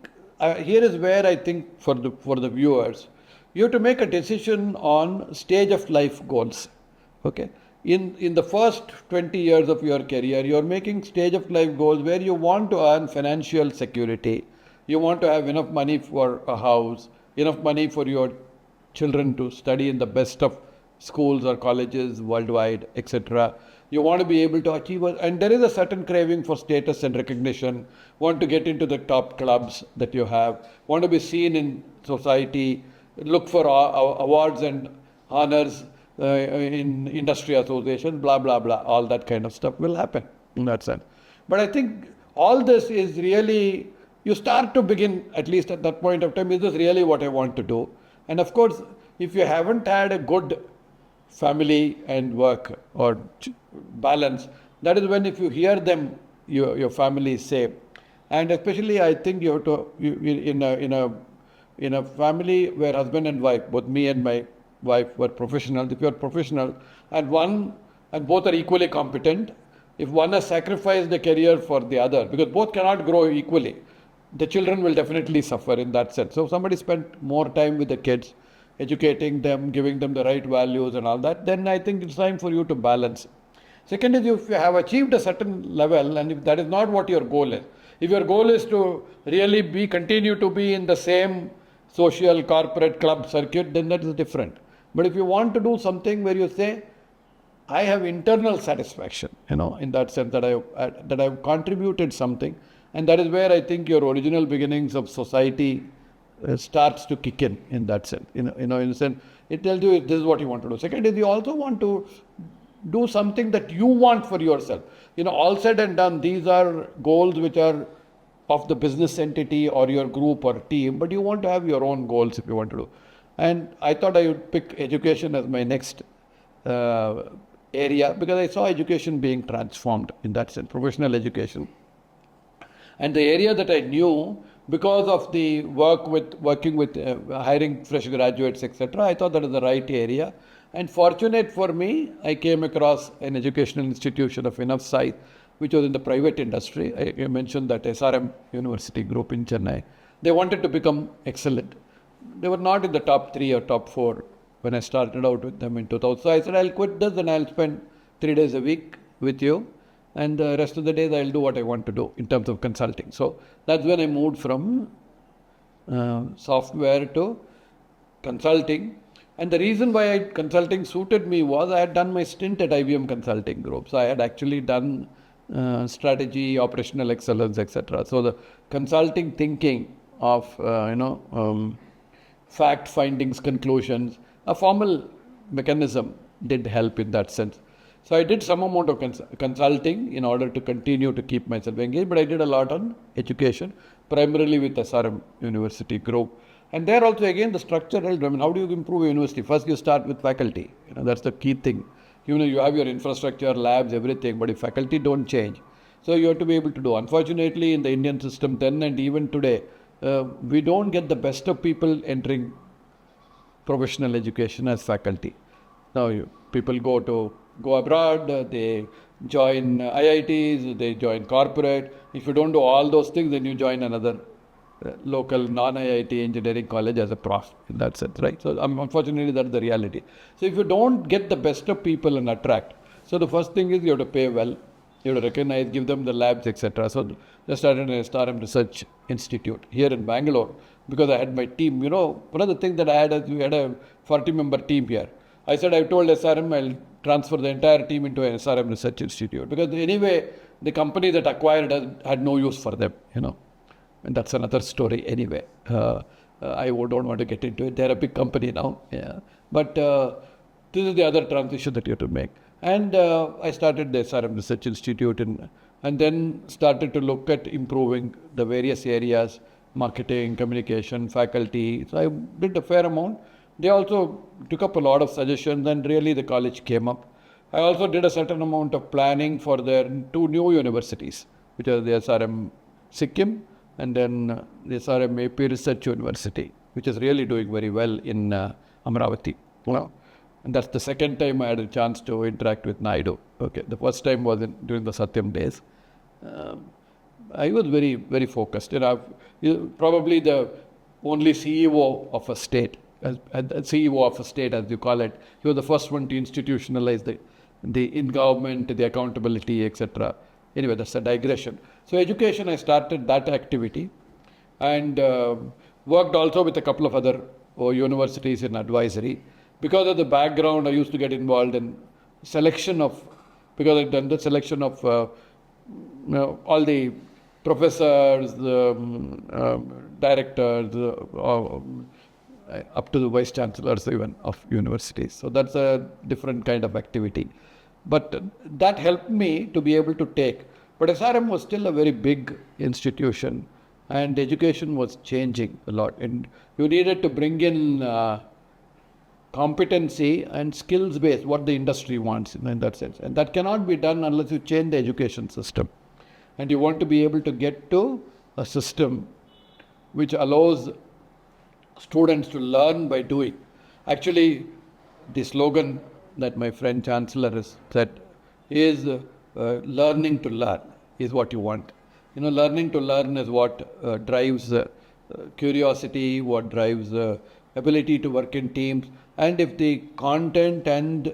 here is where I think for the viewers, you have to make a decision on stage of life goals. Okay, in the first 20 years of your career, you are making stage of life goals where you want to earn financial security. You want to have enough money for a house, enough money for your children to study in the best of schools or colleges worldwide, etc. You want to be able to achieve, and there is a certain craving for status and recognition, want to get into the top clubs that you have, want to be seen in society, look for awards and honors in industry associations, blah, blah, blah. All that kind of stuff will happen in that sense. But I think all this is really, you start to begin, at least at that point of time, is this really what I want to do? And of course, if you haven't had a good family and work or balance, that is when if you hear them, your family say, and especially I think you have to, in a family where husband and wife, both me and my wife were professionals, if you are professional and both are equally competent, if one has sacrificed the career for the other, because both cannot grow equally, the children will definitely suffer in that sense. So somebody spent more time with the kids, educating them, giving them the right values and all that, then I think it's time for you to balance. Second is if you have achieved a certain level and if that is not what your goal is, if your goal is to really continue to be in the same social corporate club circuit, then that is different. But if you want to do something where you say, I have internal satisfaction, in that sense that I've contributed something, and that is where I think your original beginnings of society starts to kick in that sense. In the sense, it tells you this is what you want to do. Second is you also want to do something that you want for yourself. All said and done, these are goals which are of the business entity or your group or team, but you want to have your own goals if you want to do. And I thought I would pick education as my next area because I saw education being transformed in that sense, professional education. And the area that I knew because of the working with hiring fresh graduates, etc., I thought that is the right area. And fortunate for me, I came across an educational institution of enough size, which was in the private industry. I mentioned that SRM University Group in Chennai. They wanted to become excellent. They were not in the top 3 or top 4 when I started out with them in 2000. So I said, I'll quit this and I'll spend 3 days a week with you. And the rest of the days I'll do what I want to do in terms of consulting. So that's when I moved from software to consulting. And the reason why consulting suited me was I had done my stint at IBM Consulting Group. So I had actually done strategy, operational excellence, etc. So the consulting thinking of, fact findings, conclusions, a formal mechanism did help in that sense. So I did some amount of consulting in order to continue to keep myself engaged, but I did a lot on education, primarily with SRM University Group. And there also again the structure held. How do you improve a university? First you start with faculty. That's the key thing. You have your infrastructure, labs, everything, but if faculty don't change, so you have to be able to do. Unfortunately, in the Indian system then and even today, we don't get the best of people entering professional education as faculty. Now people go abroad, they join IITs, they join corporate. If you don't do all those things, then you join another local non-IIT engineering college as a prof in that sense, right? So unfortunately, that's the reality. So if you don't get the best of people and attract, so the first thing is you have to pay well, you have to recognize, give them the labs, etc. So I started an SRM Research Institute here in Bangalore because I had my team. One of the things that I had is we had a 40-member team here. I said, I told SRM I'll transfer the entire team into an SRM Research Institute because anyway, the company that acquired us had no use for them, And that's another story anyway. I don't want to get into it. They're a big company now. Yeah. But this is the other transition that you have to make. And I started the SRM Research Institute and then started to look at improving the various areas, marketing, communication, faculty. So I did a fair amount. They also took up a lot of suggestions and really the college came up. I also did a certain amount of planning for their 2 new universities, which are the SRM Sikkim and then the SRM AP Research University, which is really doing very well in Amravati. And that's the second time I had a chance to interact with Naidu. Okay, the first time was during the Satyam days. I was very, very focused. Probably the only CEO of a state, CEO of a state as you call it. He was the first one to institutionalize the in-government, the accountability, etc. Anyway, that's a digression. So education, I started that activity and worked also with a couple of other universities in advisory. Because of the background, I used to get involved in because I'd done the selection of all the professors, directors, up to the vice chancellors even of universities. So that's a different kind of activity. But that helped me to be able to take. But SRM was still a very big institution and education was changing a lot. And you needed to bring in competency and skills based, what the industry wants in that sense. And that cannot be done unless you change the education system. And you want to be able to get to a system which allows students to learn by doing. Actually, the slogan that my friend Chancellor has said is learning to learn is what you want. Learning to learn is what drives curiosity, what drives ability to work in teams, and if the content is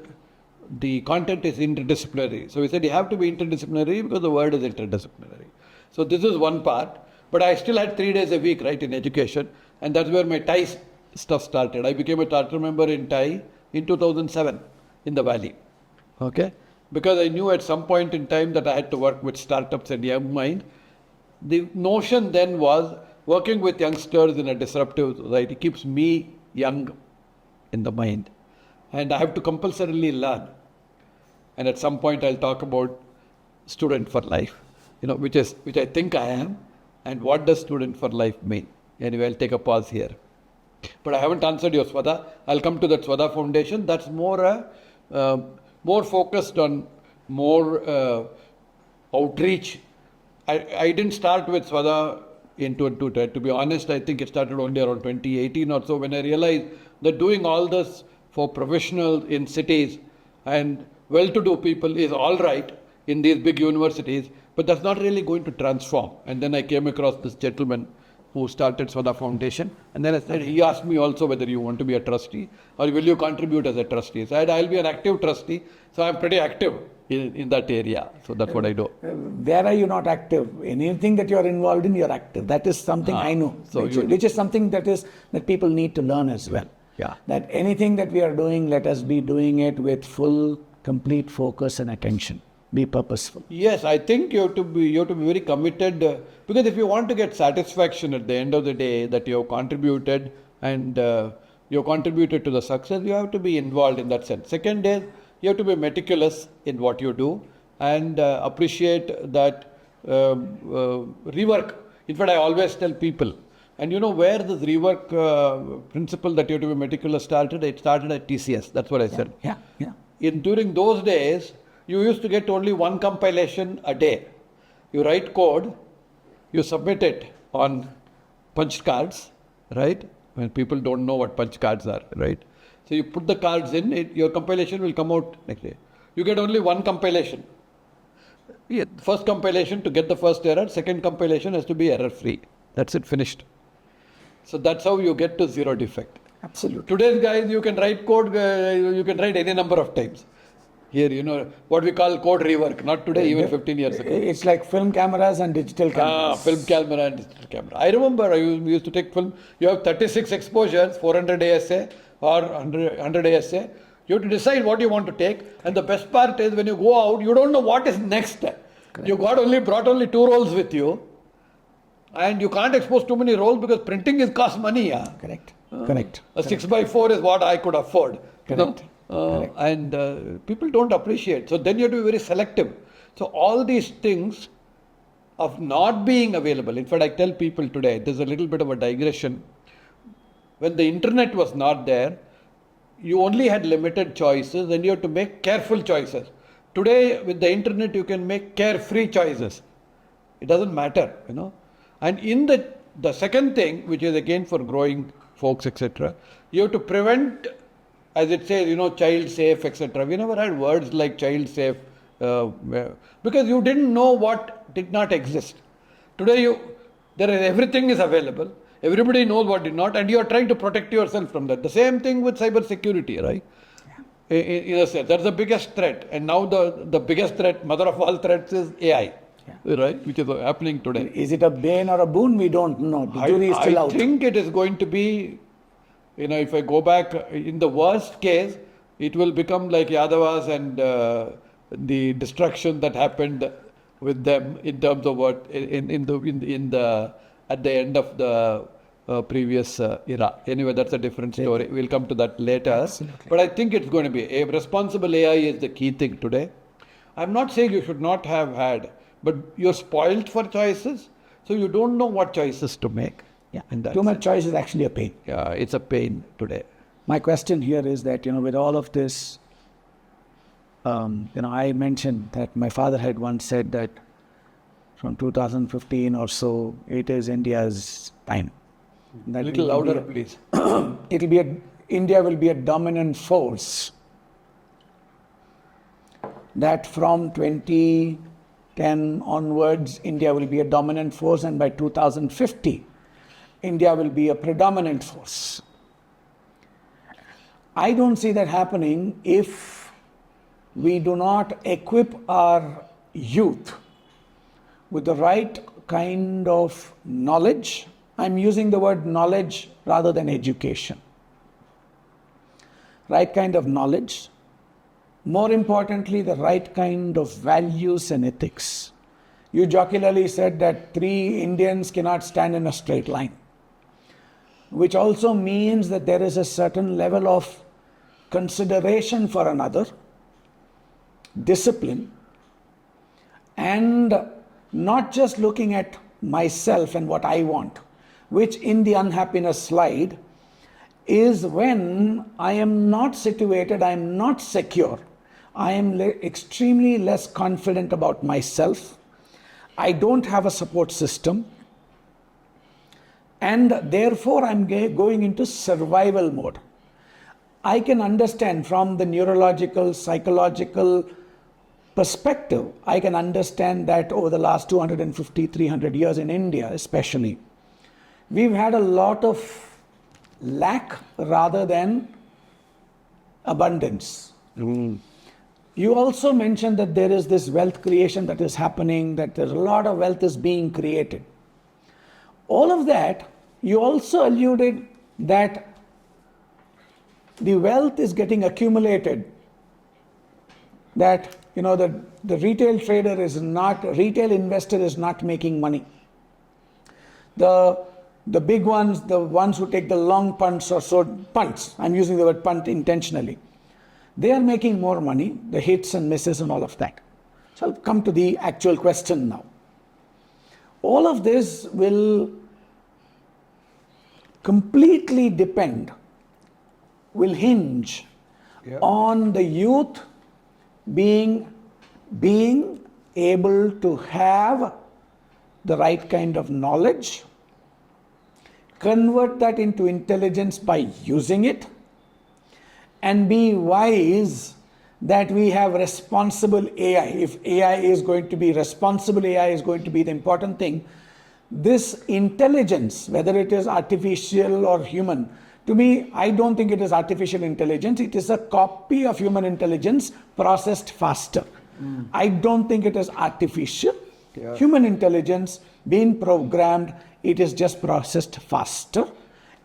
interdisciplinary. So we said you have to be interdisciplinary because the word is interdisciplinary. So this is one part. But I still had 3 days a week, right, in education. And that's where my Thai stuff started. I became a charter member in Thai in 2007 in the Valley. Okay? Because I knew at some point in time that I had to work with startups and young mind. The notion then was working with youngsters in a disruptive society keeps me young in the mind. And I have to compulsorily learn. And at some point I'll talk about student for life, which I think I am. And what does student for life mean? Anyway, I'll take a pause here. But I haven't answered your Swada. I'll come to that Swada Foundation. That's more focused on more outreach. I didn't start with Swada in 2010. To be honest, I think it started only around 2018 or so when I realized that doing all this for professionals in cities and well-to-do people is all right in these big universities, but that's not really going to transform. And then I came across this gentleman who started Swada Foundation. And then he asked me also whether you want to be a trustee or will you contribute as a trustee. So I said, I'll be an active trustee. So I'm pretty active in that area. So that's what I do. Where are you not active? Anything that you're involved in, you're active. That is something I know, so which is something that people need to learn as well. Yeah. That anything that we are doing, let us be doing it with full, complete focus and attention. Be purposeful. Yes, I think you have to be very committed because if you want to get satisfaction at the end of the day that you have contributed and you have contributed to the success, you have to be involved in that sense. Second is you have to be meticulous in what you do and appreciate that rework. In fact, I always tell people, and where this rework principle that you have to be meticulous started? It started at TCS. That's what I said. Yeah. During those days, you used to get only one compilation a day. You write code, you submit it on punch cards, right? When people don't know what punch cards are, right? So you put the cards in, your compilation will come out next day. You get only one compilation. First compilation to get the first error, second compilation has to be error-free. That's it, finished. So that's how you get to zero defect. Absolutely. Today's guys, you can write code, you can write any number of times. Here, what we call code rework, not today, even 15 years ago. It's like film cameras and digital cameras. Film camera and digital camera. I remember we used to take film, you have 36 exposures, 400 ASA or 100 ASA. You have to decide what you want to take. And the best part is when you go out, you don't know what is next. Correct. You brought only 2 rolls with you. And you can't expose too many rolls because printing costs money. Yeah? Correct. A 6x4 is what I could afford. Correct. And people don't appreciate. So then you have to be very selective. So all these things of not being available. In fact, I tell people today, there's a little bit of a digression. When the internet was not there, you only had limited choices and you have to make careful choices. Today, with the internet, you can make carefree choices. It doesn't matter, And in the second thing, which is again for growing folks, etc., you have to prevent, as it says, child safe, etc. We never had words like child safe because you didn't know what did not exist. Today, everything is available. Everybody knows what did not, and you are trying to protect yourself from that. The same thing with cyber security, right? Yeah. In a sense, that's the biggest threat. And now the biggest threat, mother of all threats, is AI. Yeah. Right, which is happening today. Is it a bane or a boon? We don't know. The jury is still out. I think it is going to be, if I go back, in the worst case, it will become like Yadavas and the destruction that happened with them in terms of what at the end of the previous era. Anyway, that's a different story. We'll come to that later. Absolutely. But I think it's going to be a responsible AI is the key thing today. I'm not saying you should not have had, but you're spoiled for choices, so you don't know what choices to make. Yeah, too much choice is actually a pain. Yeah, it's a pain today. My question here is that, with all of this, I mentioned that my father had once said that from 2015 or so, it is India's time. A little louder, please. India will be a dominant force. That from 2010 onwards, India will be a dominant force, and by 2050, India will be a predominant force. I don't see that happening if we do not equip our youth with the right kind of knowledge. I'm using the word knowledge rather than education. Right kind of knowledge. More importantly, the right kind of values and ethics. You jocularly said that 3 Indians cannot stand in a straight line, which also means that there is a certain level of consideration for another, discipline, and not just looking at myself and what I want, which in the unhappiness slide is when I am not situated, I am not secure, I am extremely less confident about myself, I don't have a support system, and therefore I'm going into survival mode. I can understand from the neurological, psychological perspective, I can understand that over the last 250, 300 years in India especially, we've had a lot of lack rather than abundance. You also mentioned that there is this wealth creation that is happening, that there's a lot of wealth is being created. All of that, you also alluded that the wealth is getting accumulated, that the retail trader is not, retail investor is not making money. The big ones, the ones who take the long punts or short punts, I'm using the word punt intentionally, they are making more money, the hits and misses and all of that. So I'll come to the actual question now. All of this will completely depend, will hinge on the youth being able to have the right kind of knowledge, convert that into intelligence by using it, and be wise that we have responsible AI. If AI is going to be responsible, AI is going to be the important thing. This intelligence, whether it is artificial or human, to me, I don't think it is artificial intelligence. It is a copy of human intelligence processed faster. I don't think it is artificial. Human intelligence being programmed, it is just processed faster.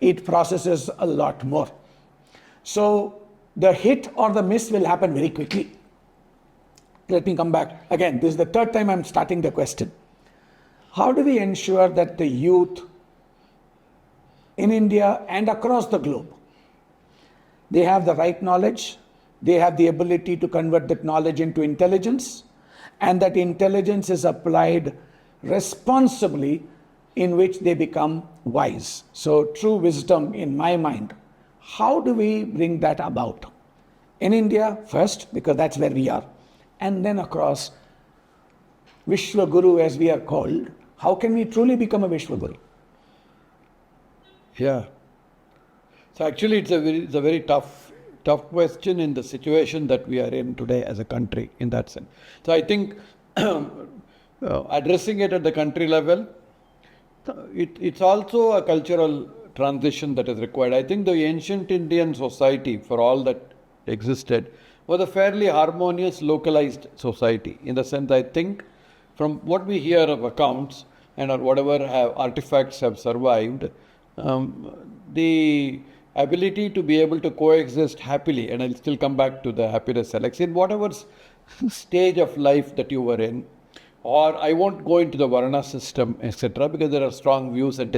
It processes a lot more. So the hit or the miss will happen very quickly. Let me come back. Again, this is the third time I'm starting the question. How do we ensure that the youth in India and across the globe, they have the right knowledge, they have the ability to convert that knowledge into intelligence, and that intelligence is applied responsibly in which they become wise. So true wisdom in my mind. How do we bring that about? In India first, because that's where we are, and then across Vishwa Guru as we are called. How can we truly become a Vishwa Guru? Yeah. So actually it's a very tough question in the situation that we are in today as a country in that sense. So I think addressing it at the country level, it's also a cultural transition that is required. I think the ancient Indian society, for all that existed, was a fairly harmonious, localized society. In the sense, I think, from what we hear of accounts and or whatever artifacts have survived, the ability to be able to coexist happily, and I'll still come back to the HappYness Helix, in whatever stage of life that you were in, or I won't go into the Varna system, etc., because there are strong views and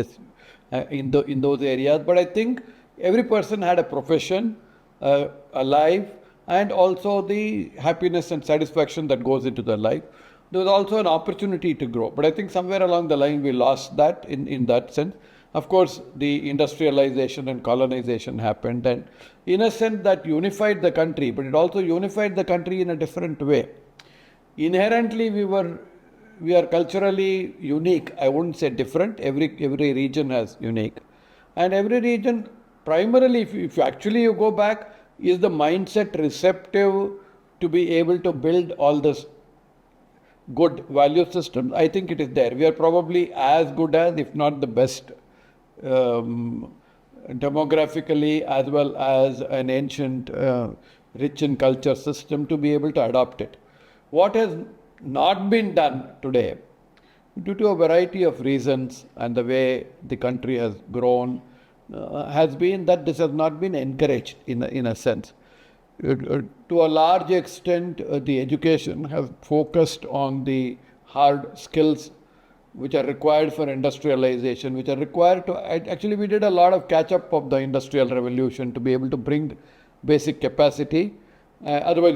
in those areas. But I think every person had a profession, a life, and also the happiness and satisfaction that goes into their life. There was also an opportunity to grow. But I think somewhere along the line we lost that in that sense. Of course, the industrialization and colonization happened, and in a sense that unified the country, but it also unified the country in a different way. Inherently, we are culturally unique. I wouldn't say different. Every region has unique. And every region, primarily, if you actually go back, is the mindset receptive to be able to build all this good value system? I think it is there. We are probably as good as, if not the best, demographically as well as an ancient, rich in culture system to be able to adopt it. What has not been done today, due to a variety of reasons and the way the country has grown, has been that this has not been encouraged in a sense. To a large extent, the education has focused on the hard skills which are required for industrialization, which are required to, actually we did a lot of catch up of the industrial revolution to be able to bring basic capacity. Otherwise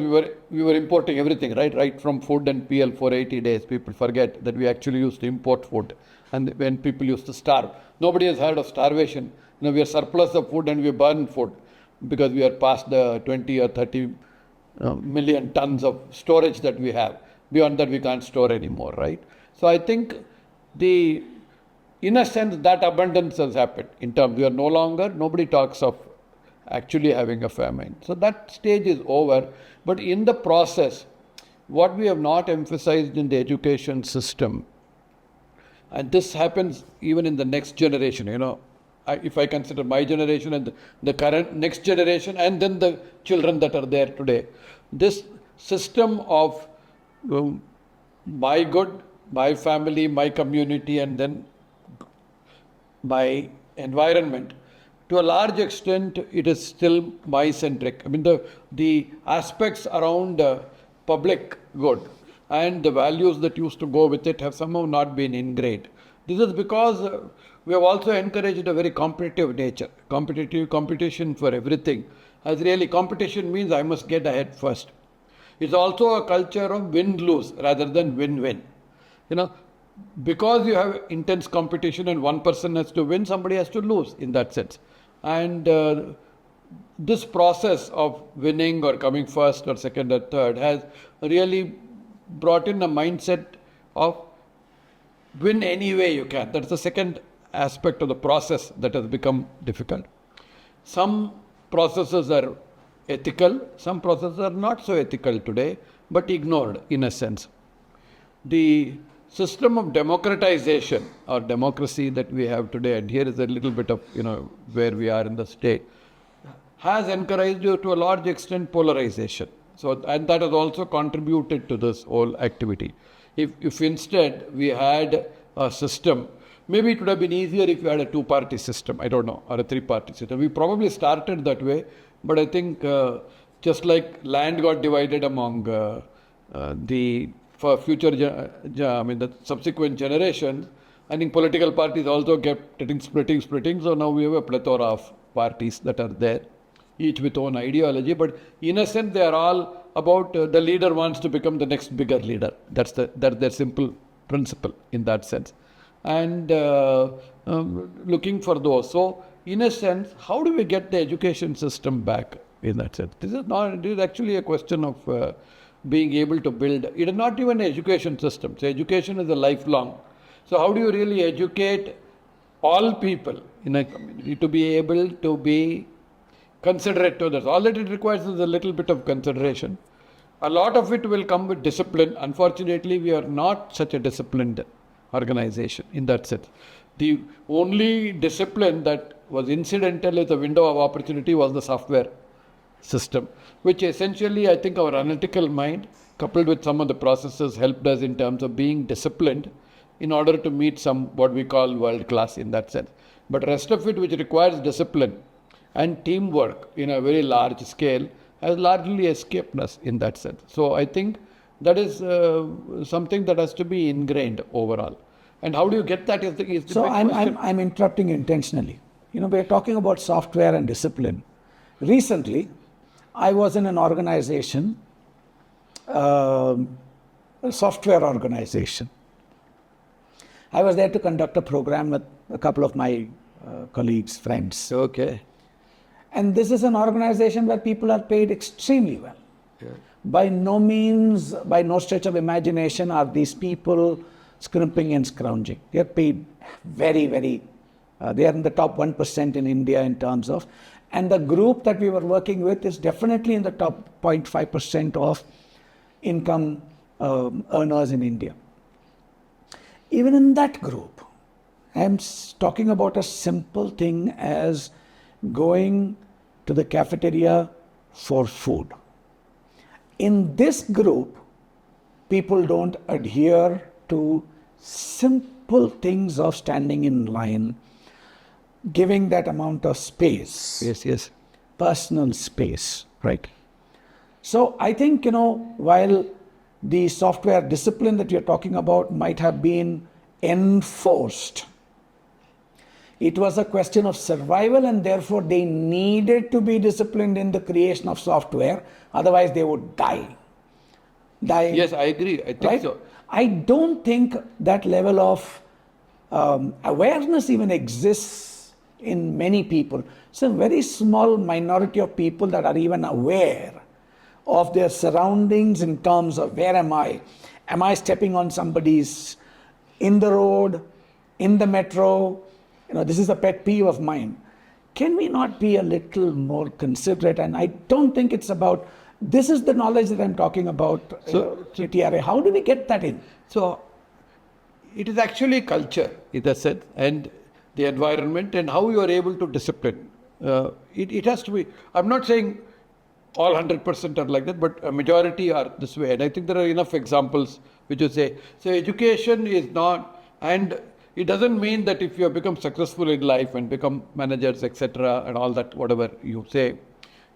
we were importing everything, right from food and PL for 80 days. People forget that we actually used to import food, and when people used to starve. Nobody has heard of starvation. We are surplus of food and we burn food because we are past the 20 or 30 million tons of storage that we have. Beyond that we can't store anymore, right? So I think in a sense that abundance has happened in terms, we are no longer, nobody talks of actually having a famine. So that stage is over. But in the process, what we have not emphasized in the education system, and this happens even in the next generation, if I consider my generation and the current next generation and then the children that are there today, this system of my good, my family, my community, and then my environment, to a large extent, it is still my-centric. I mean, the aspects around public good and the values that used to go with it have somehow not been ingrained. This is because we have also encouraged a very competitive nature. Competition for everything. As really, competition means I must get ahead first. It's also a culture of win-lose rather than win-win. Because you have intense competition and one person has to win, somebody has to lose in that sense. And this process of winning or coming first or second or third has really brought in a mindset of win any way you can. That's the second aspect of the process that has become difficult. Some processes are ethical, some processes are not so ethical today, but ignored in a sense. The system of democratization or democracy that we have today, and here is a little bit of where we are in the state, has encouraged you to a large extent polarization. So, and that has also contributed to this whole activity. If instead we had a system, maybe it would have been easier if we had a two-party system, I don't know, or a three-party system. We probably started that way, but I think just like land got divided among for future, the subsequent generations, I think political parties also kept getting splitting. So now we have a plethora of parties that are there, each with own ideology. But in a sense, they are all about the leader wants to become the next bigger leader. That's their simple principle in that sense. And looking for those. So in a sense, how do we get the education system back in that sense? This is actually a question of being able to build. It is not even an education system. So education is a lifelong. So how do you really educate all people in a community to be able to be considerate to others? All that it requires is a little bit of consideration. A lot of it will come with discipline. Unfortunately, we are not such a disciplined organization in that sense. The only discipline that was incidental as a window of opportunity was the software system, which essentially, I think our analytical mind, coupled with some of the processes, helped us in terms of being disciplined in order to meet some what we call world class in that sense. But rest of it, which requires discipline and teamwork in a very large scale, has largely escaped us in that sense. So I think that is something that has to be ingrained overall. And how do you get that is the big question. I'm interrupting intentionally. We're talking about software and discipline. Recently, I was in an organization, a software organization. I was there to conduct a program with a couple of my colleagues, friends. Okay. And this is an organization where people are paid extremely well. Yeah. By no means, by no stretch of imagination are these people scrimping and scrounging. They are paid very, very, they are in the top 1% in India in terms of, and the group that we were working with is definitely in the top 0.5% of income earners in India. Even in that group, I am talking about a simple thing as going to the cafeteria for food. In this group, people don't adhere to simple things of standing in line, giving that amount of space. Yes. Personal space, right? So I think, while the software discipline that you're talking about might have been enforced, it was a question of survival, and therefore they needed to be disciplined in the creation of software. Otherwise, they would die. Yes, I agree. I think Right? so. I don't think that level of awareness even exists in many people. It's a very small minority of people that are even aware of their surroundings in terms of where am I? Am I stepping on somebody's in the road, in the metro? This is a pet peeve of mine. Can we not be a little more considerate? And I don't think it's about, this is the knowledge that I'm talking about, TRA. How do we get that in? So it is actually culture, in a sense, and the environment and how you are able to discipline. It has to be, I'm not saying all 100% are like that, but a majority are this way. And I think there are enough examples which you say. So education is not, and it doesn't mean that if you have become successful in life and become managers, etc., and all that, whatever you say,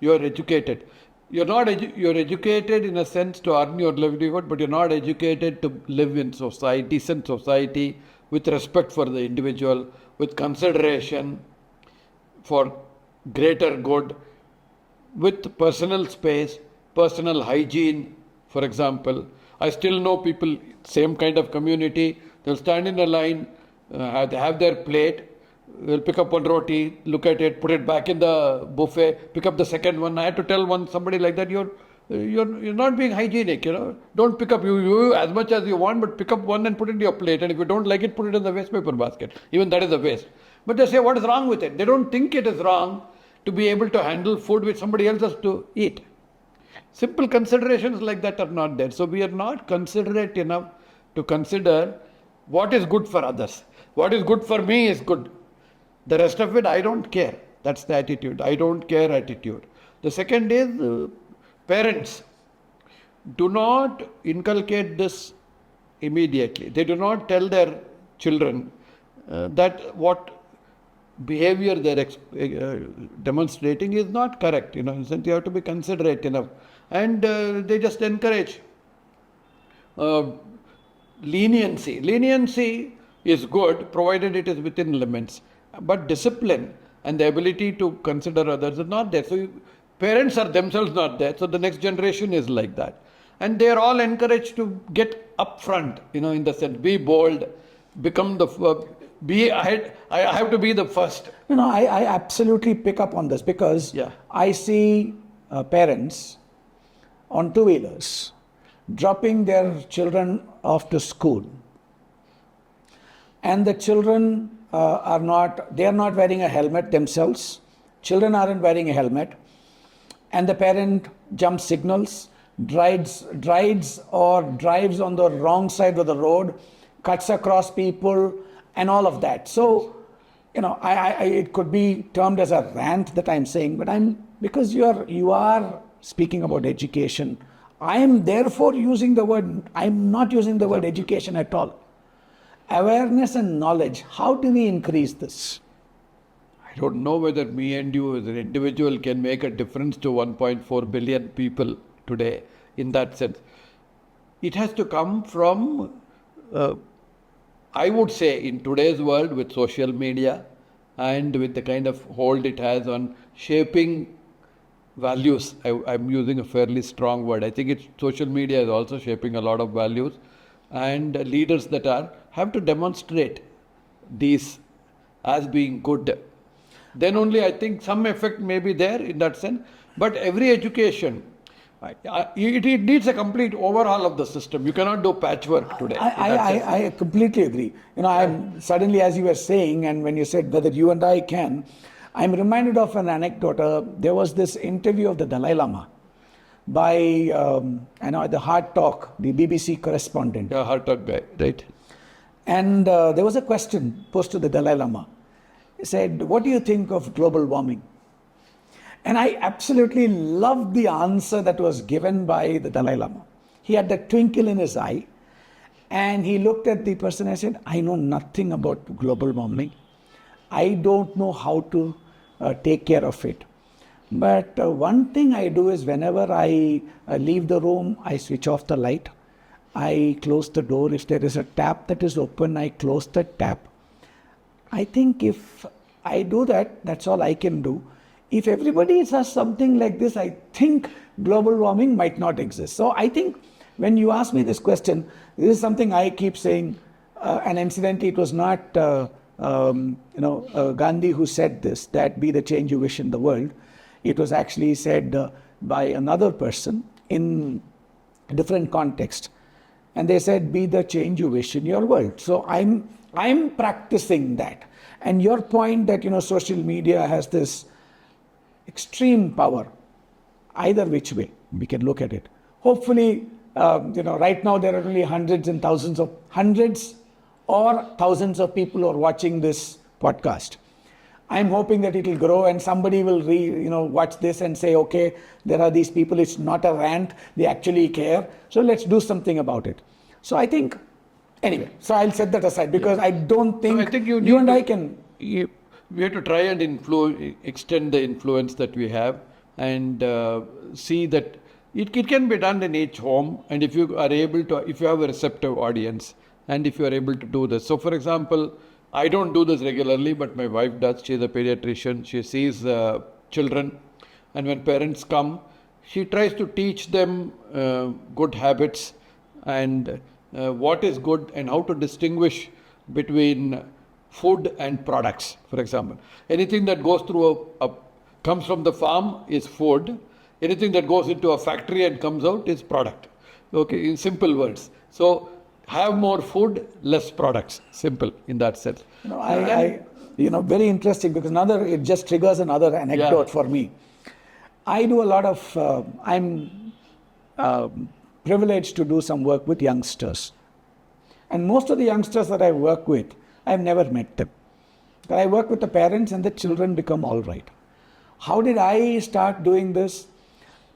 you are educated. You're not you're educated in a sense to earn your livelihood, but you're not educated to live in society, decent society, with respect for the individual, with consideration for greater good, with personal space, personal hygiene, for example. I still know people, same kind of community, they'll stand in a line, they have their plate, they'll pick up one roti, look at it, put it back in the buffet, pick up the second one. I had to tell somebody like that, you're not being hygienic, Don't pick up you as much as you want, but pick up one and put it in your plate. And if you don't like it, put it in the waste paper basket. Even that is a waste. But they say, what is wrong with it? They don't think it is wrong to be able to handle food which somebody else has to eat. Simple considerations like that are not there. So we are not considerate enough to consider what is good for others. What is good for me is good. The rest of it, I don't care. That's the attitude. I don't care attitude. The second is parents. Do not inculcate this immediately. They do not tell their children that what behavior they're demonstrating is not correct. In a sense, you have to be considerate enough. And they just encourage leniency. Leniency is good, provided it is within limits. But discipline and the ability to consider others is not there. So parents are themselves not there. So the next generation is like that. And they are all encouraged to get upfront, in the sense, be bold, become I have to be the first. I absolutely pick up on this because I see parents on two-wheelers dropping their children off to school, and the children are not wearing a helmet themselves. Children aren't wearing a helmet, and the parent jumps signals, drives on the wrong side of the road, cuts across people, and all of that. So, it could be termed as a rant that I'm saying, but because you are speaking about education, I am therefore I'm not using the word education at all. Awareness and knowledge. How do we increase this? I don't know whether me and you as an individual can make a difference to 1.4 billion people today in that sense. It has to come from, I would say, in today's world with social media and with the kind of hold it has on shaping values. I'm using a fairly strong word. I think social media is also shaping a lot of values, and leaders that have to demonstrate these as being good. Then only I think some effect may be there in that sense. But every education, it needs a complete overhaul of the system. You cannot do patchwork today. I completely agree. I'm suddenly, as you were saying, and when you said whether you and I can, I'm reminded of an anecdote. There was this interview of the Dalai Lama by the Hard Talk, the BBC correspondent. Yeah, Hard Talk guy, right? And there was a question posed to the Dalai Lama. He said, "What do you think of global warming?" And I absolutely loved the answer that was given by the Dalai Lama. He had that twinkle in his eye, and he looked at the person and said, I know nothing about global warming. I don't know how to take care of it. But one thing I do is whenever I leave the room, I switch off the light. I close the door. If there is a tap that is open, I close the tap. I think if I do that, that's all I can do. If everybody does something like this, I think global warming might not exist. So I think when you ask me this question, this is something I keep saying, and incidentally, it was not Gandhi who said this, that be the change you wish in the world. It was actually said by another person in a different context. And they said, be the change you wish in your world. So I'm practicing that. And your point that, social media has this extreme power, either which way we can look at it. Hopefully, right now there are only hundreds or thousands of people who are watching this podcast. I'm hoping that it will grow and somebody will watch this and say, okay, there are these people, it's not a rant, they actually care. So let's do something about it. So I think, anyway, so I'll set that aside because I don't think, I think you and I can. We have to try and extend the influence that we have and see that it can be done in each home. And if you are able to, if you have a receptive audience and if you are able to do this. So for example, I don't do this regularly, but my wife does. She's a pediatrician. She sees children, and when parents come, she tries to teach them good habits and what is good and how to distinguish between food and products. For example, anything that goes through comes from the farm is food. Anything that goes into a factory and comes out is product. Okay, in simple words. So have more food, less products. Simple in that sense. Very interesting because it just triggers another anecdote for me. I do a lot of, I'm privileged to do some work with youngsters. And most of the youngsters that I work with, I've never met them. But I work with the parents and the children become all right. How did I start doing this?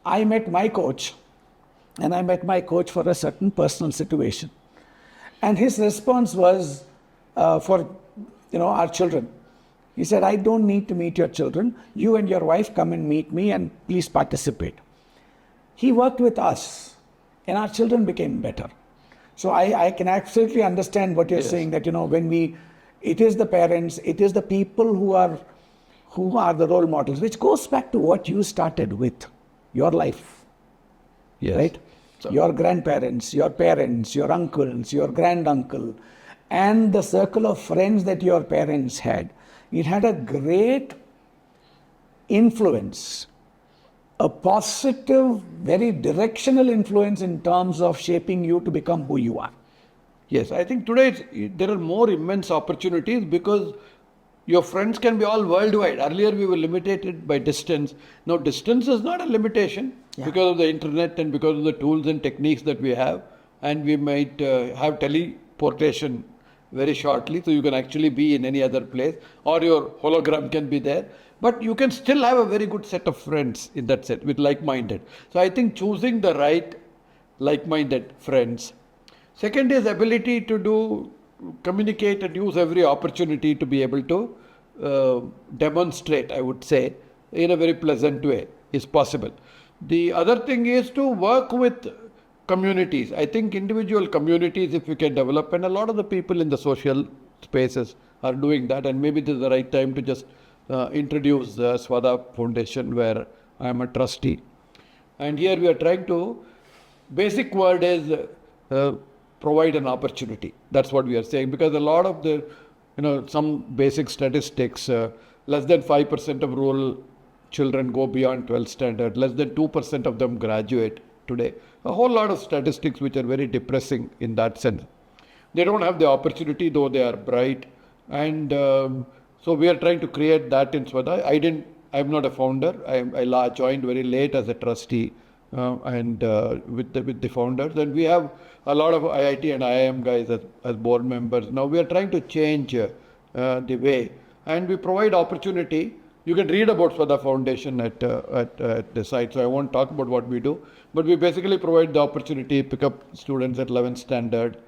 I met my coach, and I met my coach for a certain personal situation. And his response was for our children. He said, I don't need to meet your children. You and your wife come and meet me and please participate. He worked with us and our children became better. So I can absolutely understand what you're saying that, it is the parents, it is the people who are the role models, which goes back to what you started with, your life, right? So, your grandparents, your parents, your uncles, your granduncle, and the circle of friends that your parents had. It had a great influence, a positive, very directional influence in terms of shaping you to become who you are. Yes, I think today there are more immense opportunities because your friends can be all worldwide. Earlier we were limited by distance. Now distance is not a limitation because of the internet and because of the tools and techniques that we have. And we might have teleportation very shortly, so you can actually be in any other place or your hologram can be there. But you can still have a very good set of friends in that set with like-minded. So I think choosing the right like-minded friends. Second is ability to communicate and use every opportunity to be able to demonstrate, I would say, in a very pleasant way is possible. The other thing is to work with communities. I think individual communities, if you can develop, and a lot of the people in the social spaces are doing that, and maybe this is the right time to just introduce the Swada Foundation where I am a trustee. And here we are trying to, basic word is provide an opportunity. That's what we are saying, because a lot of the, some basic statistics, less than 5% of rural children go beyond 12th standard, less than 2% of them graduate today. A whole lot of statistics which are very depressing in that sense. They don't have the opportunity, though they are bright. And so we are trying to create that in Swada. I'm not a founder. I joined very late as a trustee and with the founders. And we have a lot of IIT and IIM guys as board members. Now we are trying to change the way, and we provide opportunity You can read about Swada Foundation at the site, so I won't talk about what we do. But we basically provide the opportunity to pick up students at 11th standard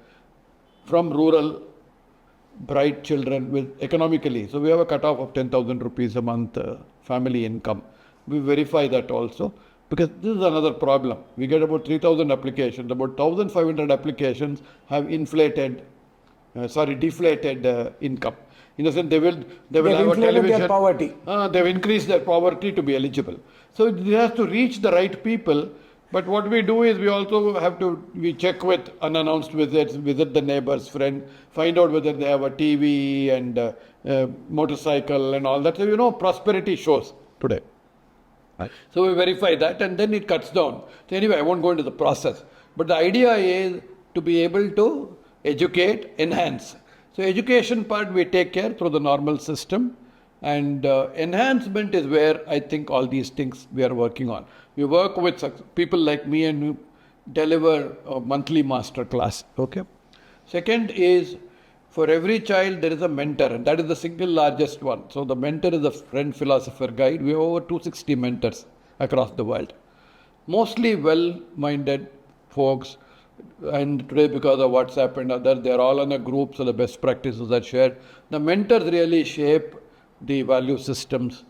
from rural, bright children with economically. So we have a cutoff of 10,000 rupees a month family income. We verify that also, because this is another problem. We get about 3,000 applications. About 1,500 applications have deflated income. In the sense, they will have a television. Their poverty. They've increased their poverty to be eligible. So it has to reach the right people. But what we do is we also we check with unannounced visits, visit the neighbor's friend, find out whether they have a TV and motorcycle and all that. So, prosperity shows today. Right. So we verify that and then it cuts down. So anyway, I won't go into the process. But the idea is to be able to educate, enhance. So education part we take care through the normal system, and enhancement is where I think all these things we are working on. We work with people like me and we deliver a monthly master class. Okay. Second is, for every child there is a mentor, and that is the single largest one. So the mentor is a friend, philosopher, guide. We have over 260 mentors across the world. Mostly well-minded folks, and today because of WhatsApp and others, they are all on a group, so the best practices are shared. The mentors really shape the value systems,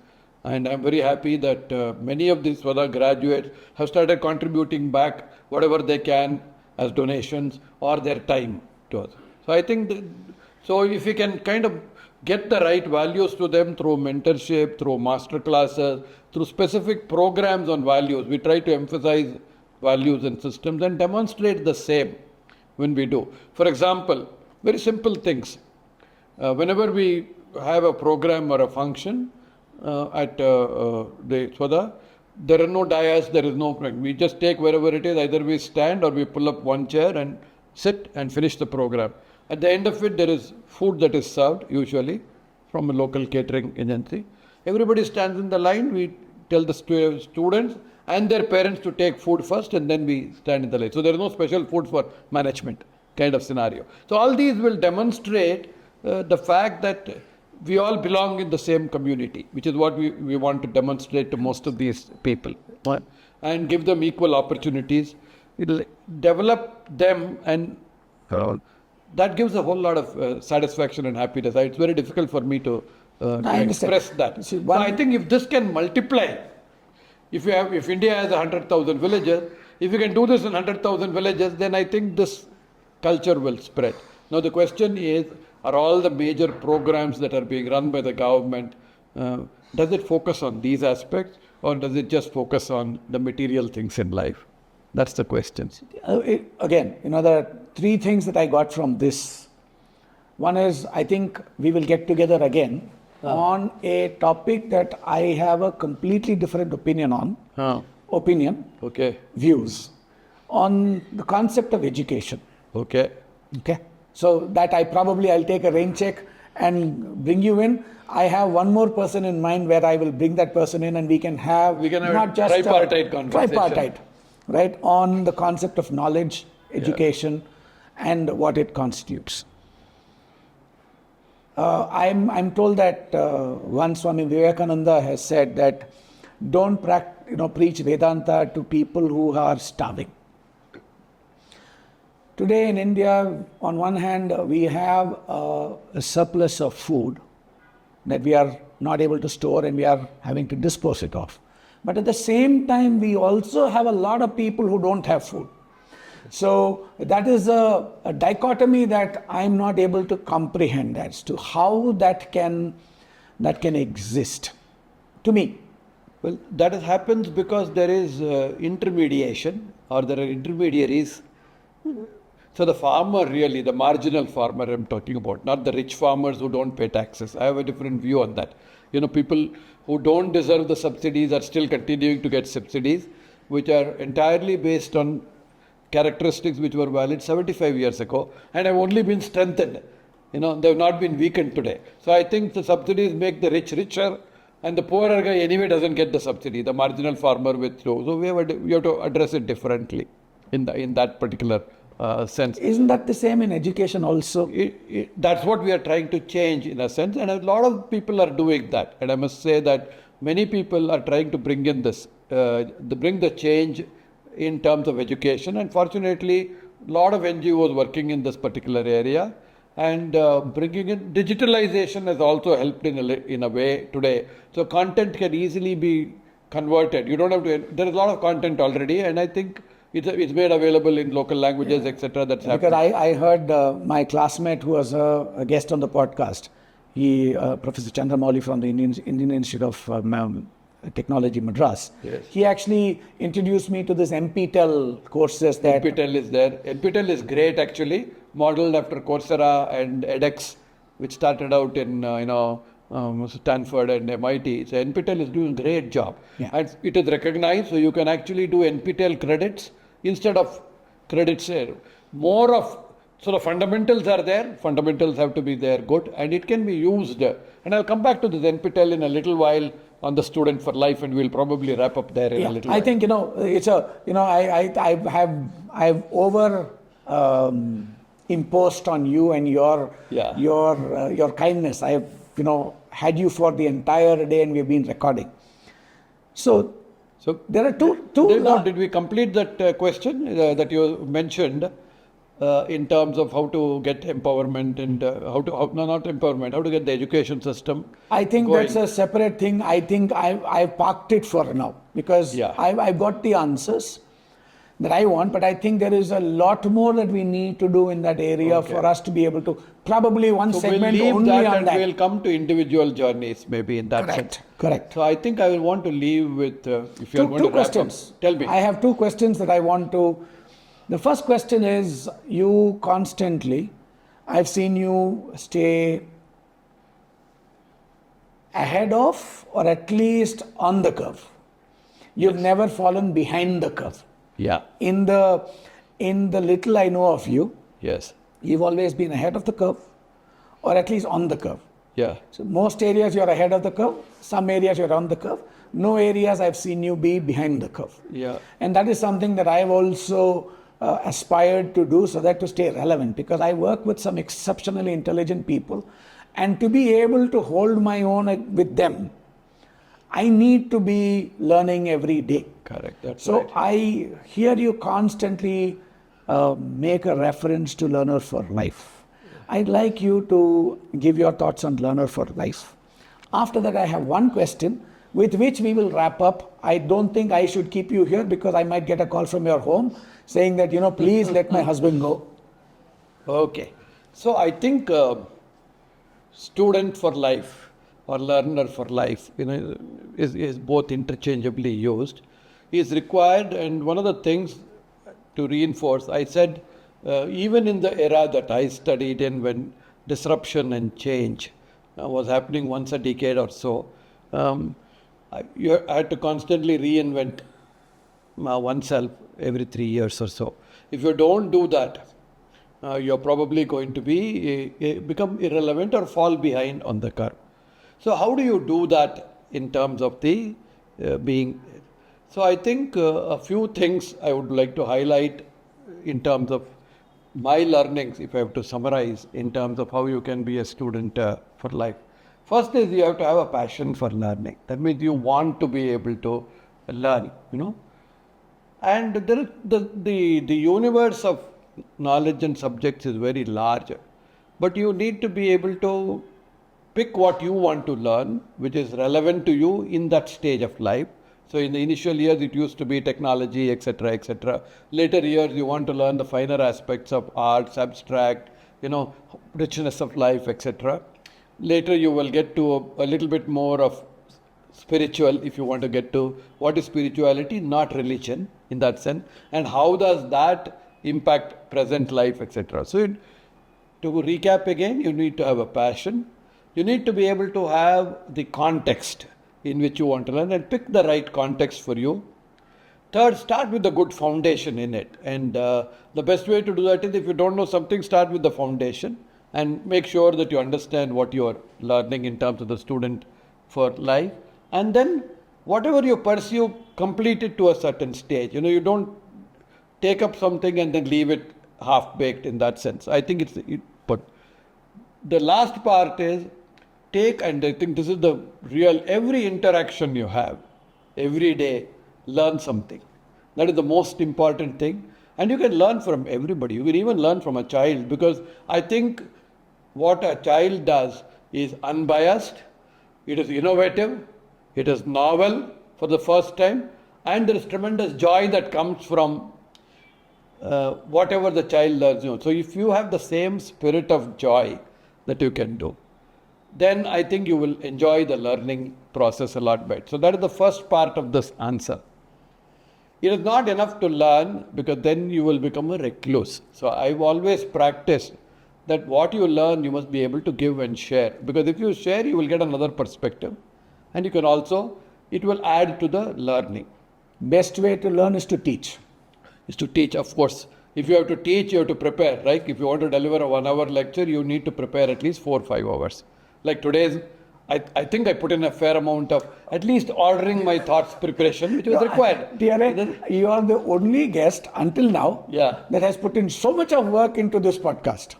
and I'm very happy that many of these Swada graduates have started contributing back whatever they can as donations or their time to us. So I think so if we can kind of get the right values to them through mentorship, through master classes, through specific programs on values, we try to emphasize values and systems and demonstrate the same when we do. For example, very simple things. Whenever we have a program or a function at the Swada, there are no dais, there is no, we just take wherever it is, either we stand or we pull up one chair and sit and finish the program. At the end of it, there is food that is served, usually, from a local catering agency. Everybody stands in the line, we tell the students and their parents to take food first, and then we stand in the line. So there is no special food for management kind of scenario. So all these will demonstrate the fact that we all belong in the same community, which is what we want to demonstrate to most of these people. And give them equal opportunities. It will develop them, and that gives a whole lot of satisfaction and happiness. It's very difficult for me to express that. So I think if this can multiply, if India has 100,000 villages, if you can do this in 100,000 villages, then I think this culture will spread. Now the question is, are all the major programs that are being run by the government, does it focus on these aspects, or does it just focus on the material things in life? That's the question. Again, there are three things that I got from this. One is, I think we will get together again on a topic that I have a completely different opinion on. Views on the concept of education. Okay. So that I'll take a rain check and bring you in. I have one more person in mind where I will bring that person in, and we can have not just tripartite conversation. Tripartite, right, on the concept of knowledge, education, and what it constitutes. I'm told that once Swami Vivekananda has said that don't preach Vedanta to people who are starving. Today in India, on one hand, we have a surplus of food that we are not able to store and we are having to dispose it of. But at the same time, we also have a lot of people who don't have food. So that is a dichotomy that I'm not able to comprehend as to how that can exist to me. Well, that happens because there is intermediation, or there are intermediaries. So the farmer really, the marginal farmer I'm talking about, not the rich farmers who don't pay taxes. I have a different view on that. People who don't deserve the subsidies are still continuing to get subsidies, which are entirely based on characteristics which were valid 75 years ago and have only been strengthened. They have not been weakened today. So I think the subsidies make the rich richer, and the poorer guy anyway doesn't get the subsidy, the marginal farmer with low. So we have to address it differently in that particular sense. Isn't that the same in education also? That's what we are trying to change in a sense, and a lot of people are doing that. And I must say that many people are trying to bring in this, bring the change in terms of education. And fortunately, a lot of NGOs working in this particular area, and bringing in digitalization has also helped in a way today. So content can easily be converted. You don't have to. There is a lot of content already, and I think it's made available in local languages, etc. That's Because happening. I heard my classmate who was a guest on the podcast, Professor Chandramouli from the Indian Institute of Technology, Madras. Yes. He actually introduced me to this NPTEL courses that NPTEL is there. NPTEL is great actually, modeled after Coursera and edX, which started out in Stanford and MIT. So NPTEL is doing a great job, Yeah. and it is recognized. So you can actually do NPTEL credits instead of credits. More of the fundamentals are there. Fundamentals have to be there, good, and it can be used. And I'll come back to this NPTEL in a little while on the student for life, and we'll probably wrap up there in a little while. I think it's I've over imposed on you and your kindness. I've had you for the entire day, and we've been recording. So there are two. Did we complete that question that you mentioned in terms of how to get empowerment and how to get the education system? I think going? that's a separate thing. I think I've parked it for now because I've got the answers that I want, but I think there is a lot more that we need to do in that area for us to be able to probably segment we'll leave only that on and that. we'll come to individual journeys maybe in that sense. Correct. So I think I will want to leave with if you're going Two to wrap questions. up, tell me. I have two questions that I want to. The first question is, you constantly, I've seen you stay ahead of or at least on the curve. You've never fallen behind the curve. Yeah. In the little I know of you, Yes. you've always been ahead of the curve or at least on the curve. Yeah. So most areas you're ahead of the curve, some areas you're on the curve. No areas I've seen you be behind the curve. Yeah. And that is something that I've also aspired to do so that to stay relevant, because I work with some exceptionally intelligent people, and to be able to hold my own with them, I need to be learning every day. Correct. That's So right. I hear you constantly make a reference to Learner for Life. I'd like you to give your thoughts on Learner for Life. After that, I have one question with which we will wrap up. I don't think I should keep you here because I might get a call from your home saying that, please let my husband go. Okay. So I think student for life or learner for life, is both interchangeably used, is required. And one of the things to reinforce, I said, even in the era that I studied in, when disruption and change was happening once a decade or so, I had to constantly reinvent oneself every 3 years or so. If you don't do that, you're probably going to become irrelevant or fall behind on the curve. So how do you do that in terms of the being? So I think a few things I would like to highlight in terms of my learnings, if I have to summarize, in terms of how you can be a student for life. First is you have to have a passion for learning. That means you want to be able to learn, And the universe of knowledge and subjects is very large. But you need to be able to pick what you want to learn, which is relevant to you in that stage of life. So in the initial years, it used to be technology, etc., etc. Later years, you want to learn the finer aspects of arts, abstract, richness of life, etc. Later, you will get to a little bit more of spiritual, if you want to get to what is spirituality, not religion in that sense, and how does that impact present life, etc. So to recap again, you need to have a passion. You need to be able to have the context in which you want to learn and pick the right context for you. Third, start with a good foundation in it. And the best way to do that is, if you don't know something, start with the foundation and make sure that you understand what you are learning in terms of the student for life. And then whatever you pursue, complete it to a certain stage. You don't take up something and then leave it half-baked in that sense. I think but the last part is and I think this is the real, every interaction you have, every day, learn something. That is the most important thing. And you can learn from everybody. You can even learn from a child, because I think what a child does is unbiased, it is innovative, it is novel for the first time, and there is tremendous joy that comes from whatever the child learns. So if you have the same spirit of joy that you can do, then I think you will enjoy the learning process a lot better. So that is the first part of this answer. It is not enough to learn, because then you will become a recluse. So I've always practiced that what you learn, you must be able to give and share. Because if you share, you will get another perspective. And you can also, it will add to the learning. Best way to learn is to teach. Is to teach, of course. If you have to teach, you have to prepare, right? If you want to deliver a 1-hour lecture, you need to prepare at least 4 or 5 hours. Like today's, I think I put in a fair amount of at least ordering my thoughts preparation, which was required. TRA, you are the only guest until now that has put in so much of work into this podcast.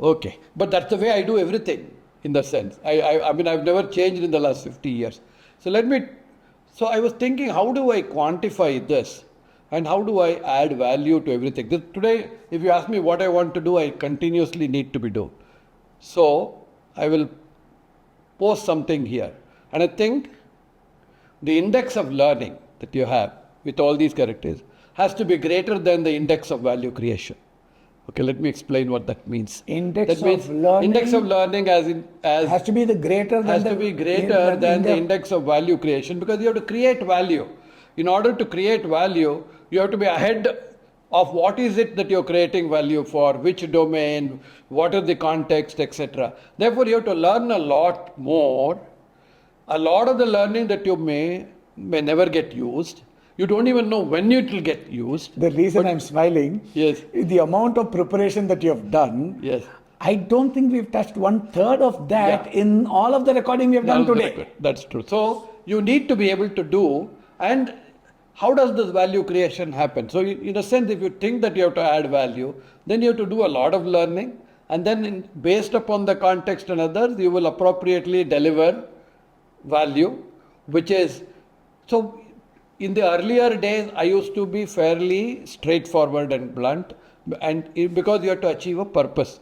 Okay. But that's the way I do everything, in the sense. I mean, I've never changed in the last 50 years. So I was thinking, how do I quantify this? And how do I add value to everything? Today, if you ask me what I want to do, I continuously need to be doing. So I will post something here. And I think the index of learning that you have with all these characters has to be greater than the index of value creation. Okay, let me explain what that means. Index of learning has to be greater than the index of value creation, because you have to create value. In order to create value, you have to be ahead of what is it that you're creating value for, which domain, what is the context, etc. Therefore, you have to learn a lot more. A lot of the learning that you may never get used. You don't even know when it will get used. The reason I'm smiling is the amount of preparation that you have done. Yes. I don't think we've touched 1/3 of that in all of the recording we have done today. That's true. So you need to be able to do. And how does this value creation happen? So in a sense, if you think that you have to add value, then you have to do a lot of learning. And then based upon the context and others, you will appropriately deliver value, which is, so in the earlier days, I used to be fairly straightforward and blunt, and because you have to achieve a purpose.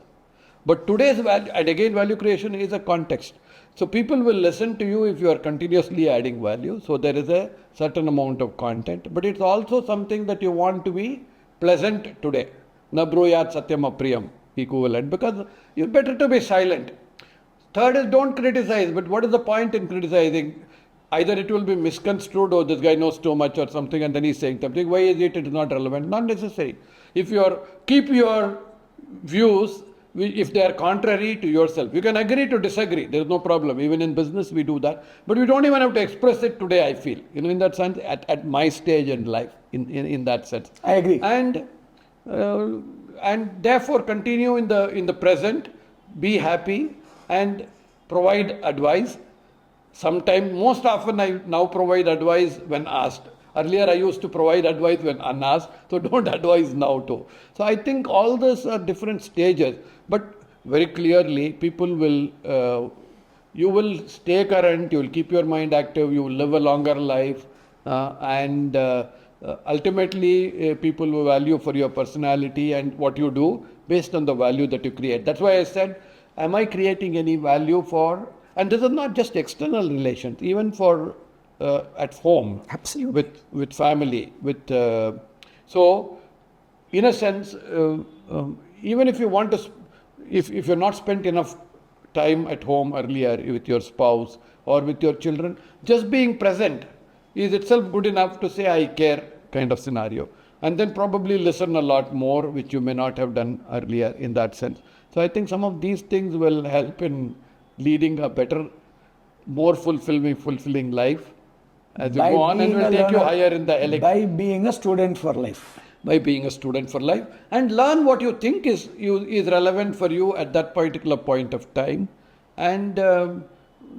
But today's value, and again, value creation is a context. So people will listen to you if you are continuously adding value. So there is a certain amount of content, but it's also something that you want to be pleasant today. Na bruyat satyam apriyam, equivalent, because it's better to be silent. Third is don't criticize, but what is the point in criticizing? Either it will be misconstrued, or this guy knows too much or something, and then he's saying something. Why is it? It is not relevant. Not necessary. If keep your views, if they are contrary to yourself, you can agree to disagree. There is no problem. Even in business, we do that. But we don't even have to express it today, I feel. In that sense, at my stage in life, in that sense. I agree. And therefore, continue in the present, be happy, and provide advice. Sometimes, most often, I now provide advice when asked. Earlier, I used to provide advice when unasked, so don't advise now too. So I think all these are different stages, but very clearly, people will, you will stay current, you will keep your mind active, you will live a longer life, and ultimately, people will value for your personality and what you do based on the value that you create. That's why I said, am I creating any value for, and this is not just external relations, even for at home, absolutely, with family, so in a sense, even if you want to, if you're not spent enough time at home earlier with your spouse or with your children, just being present is itself good enough to say I care kind of scenario, and then probably listen a lot more, which you may not have done earlier in that sense. So I think some of these things will help in leading a better, more fulfilling life as you go on, and will take you higher in the elect. By being a student for life. By being a student for life, and learn what you think is relevant for you at that particular point of time, and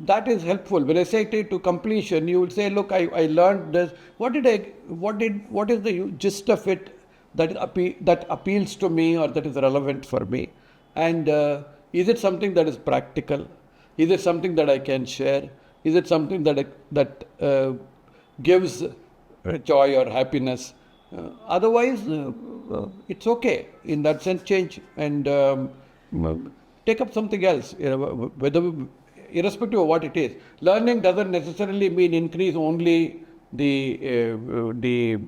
that is helpful. When I say it to completion, you will say, look, I learned this. What is the gist of it? that appeals to me or that is relevant for me? And is it something that is practical? Is it something that I can share? Is it something that gives joy or happiness? Otherwise, it's okay. In that sense, change and take up something else. Whether irrespective of what it is, learning doesn't necessarily mean increase only the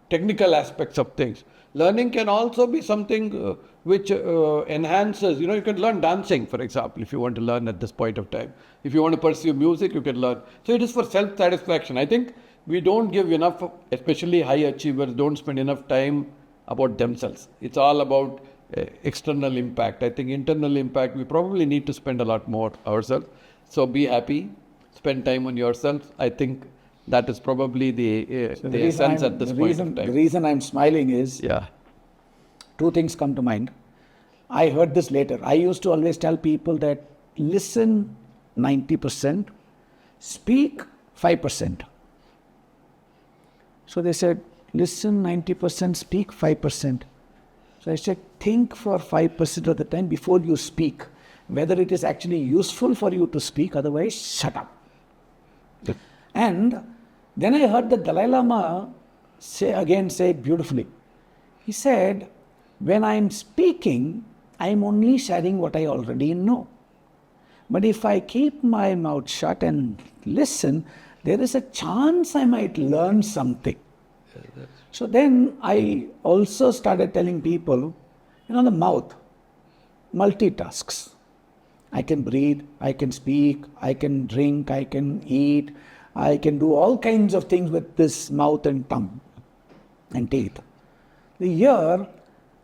technical aspects of things. Learning can also be something which enhances. You can learn dancing, for example, if you want to learn at this point of time. If you want to pursue music, you can learn. So it is for self-satisfaction. I think we don't give enough, especially high achievers, don't spend enough time about themselves. It's all about external impact. I think internal impact, we probably need to spend a lot more ourselves. So be happy, spend time on yourself. I think that is probably the essence at this point of time. The reason I'm smiling is two things come to mind. I heard this later. I used to always tell people that listen 90%, speak 5%. So they said, listen 90%, speak 5%. So I said, think for 5% of the time before you speak, whether it is actually useful for you to speak, otherwise shut up. And then I heard the Dalai Lama say it beautifully. He said, when I'm speaking, I'm only sharing what I already know. But if I keep my mouth shut and listen, there is a chance I might learn something. So then I also started telling people, the mouth multitasks. I can breathe, I can speak, I can drink, I can eat, I can do all kinds of things with this mouth and tongue and teeth. The ear,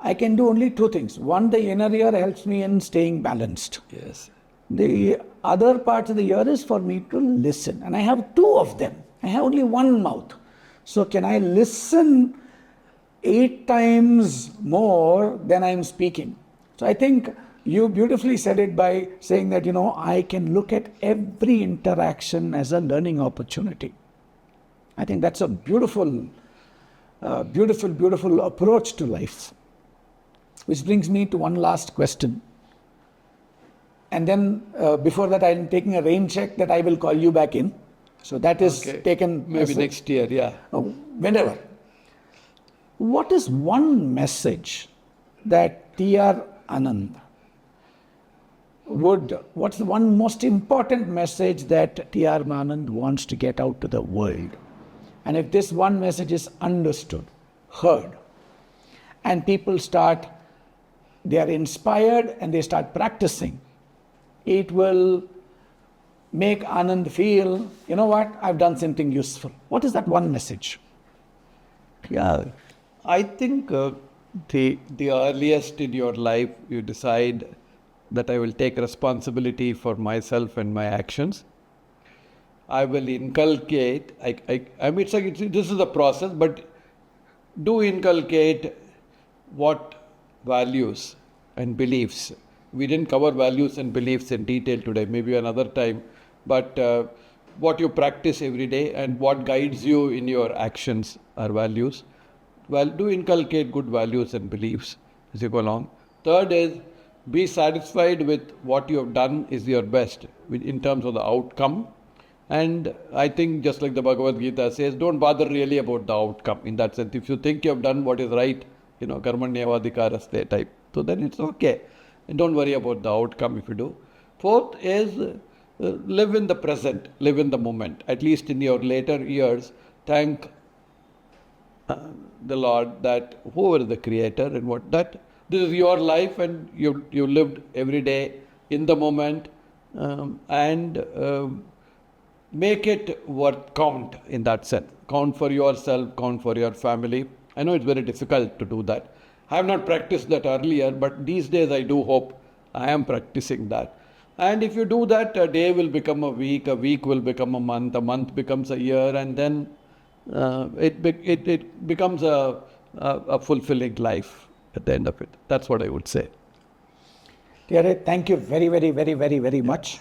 I can do only two things. One, the inner ear helps me in staying balanced. Yes. The other part of the ear is for me to listen. And I have two of them. I have only one mouth. So can I listen 8 times more than I'm speaking? So I think you beautifully said it by saying that, I can look at every interaction as a learning opportunity. I think that's a beautiful approach to life. Which brings me to one last question. And then before that, I'm taking a rain check that I will call you back in. So that is taken... Maybe next year, yeah. Whenever. What is one message that T.R. Anand what's the one most important message that T.R. Anand wants to get out to the world? And if this one message is understood, heard, and people they are inspired and they start practicing, it will make Anand feel, I've done something useful. What is that one message? Yeah, I think the earliest in your life you decide that I will take responsibility for myself and my actions. I will inculcate, I mean, this is a process, but do inculcate what values and beliefs. We didn't cover values and beliefs in detail today, maybe another time, but what you practice every day and what guides you in your actions are values. Well, do inculcate good values and beliefs as you go along. Third is, be satisfied with what you have done is your best in terms of the outcome. And I think just like the Bhagavad Gita says, don't bother really about the outcome in that sense. If you think you have done what is right, karmanyavadhikaraste type, so then it's okay. And don't worry about the outcome if you do. Fourth is live in the present, live in the moment. At least in your later years, thank the Lord that whoever is the creator and this is your life and you lived every day in the moment and make it worth count in that sense. Count for yourself, count for your family. I know it's very difficult to do that. I have not practiced that earlier, but these days I do hope I am practicing that. And if you do that, a day will become a week will become a month becomes a year, and then it becomes a fulfilling life at the end of it. That's what I would say. TRA, thank you very, very, very, very, very much.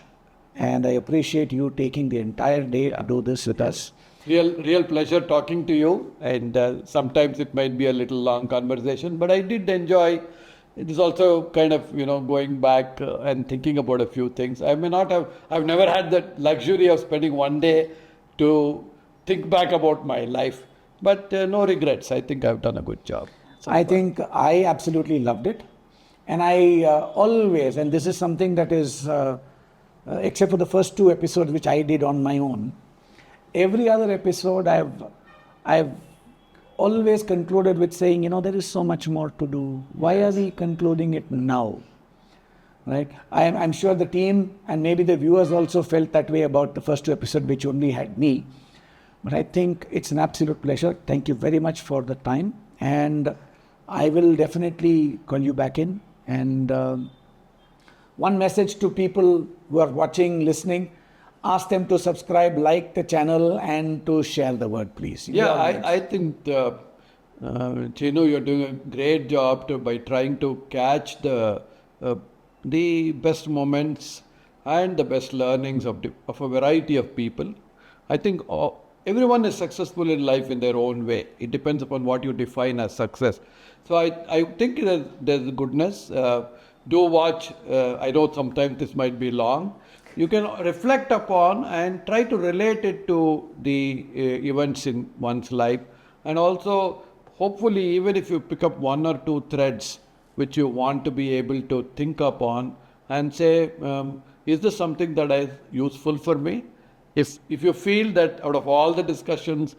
And I appreciate you taking the entire day to do this with us. Real pleasure talking to you, and sometimes it might be a little long conversation, but I did enjoy. It is also kind of going back and thinking about a few things. I may not have. I've never had that luxury of spending one day to think back about my life, but no regrets. I think I've done a good job. I think I absolutely loved it. And I always, and this is something that is, except for the first 2 episodes which I did on my own, every other episode I've always concluded with saying, there is so much more to do. Why are we concluding it now? Right? I'm sure the team and maybe the viewers also felt that way about the first 2 episodes, which only had me. But I think it's an absolute pleasure. Thank you very much for the time. And I will definitely call you back in. And one message to people who are watching, listening, ask them to subscribe, like the channel, and to share the word, please. Yeah, I think, Cheenu, you're doing a great job by trying to catch the best moments and the best learnings of a variety of people. I think everyone is successful in life in their own way. It depends upon what you define as success. So I think there's goodness. Do watch. I know sometimes this might be long. You can reflect upon and try to relate it to the events in one's life. And also, hopefully, even if you pick up 1 or 2 threads which you want to be able to think upon and say, is this something that is useful for me? If you feel that out of all the discussions,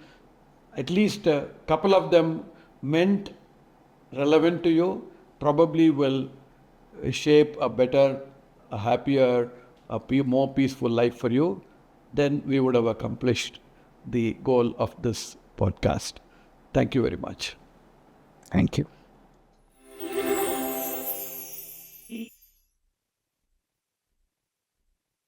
at least a couple of them meant relevant to you, probably will shape a better, a happier, a more peaceful life for you, then we would have accomplished the goal of this podcast. Thank you very much. Thank you.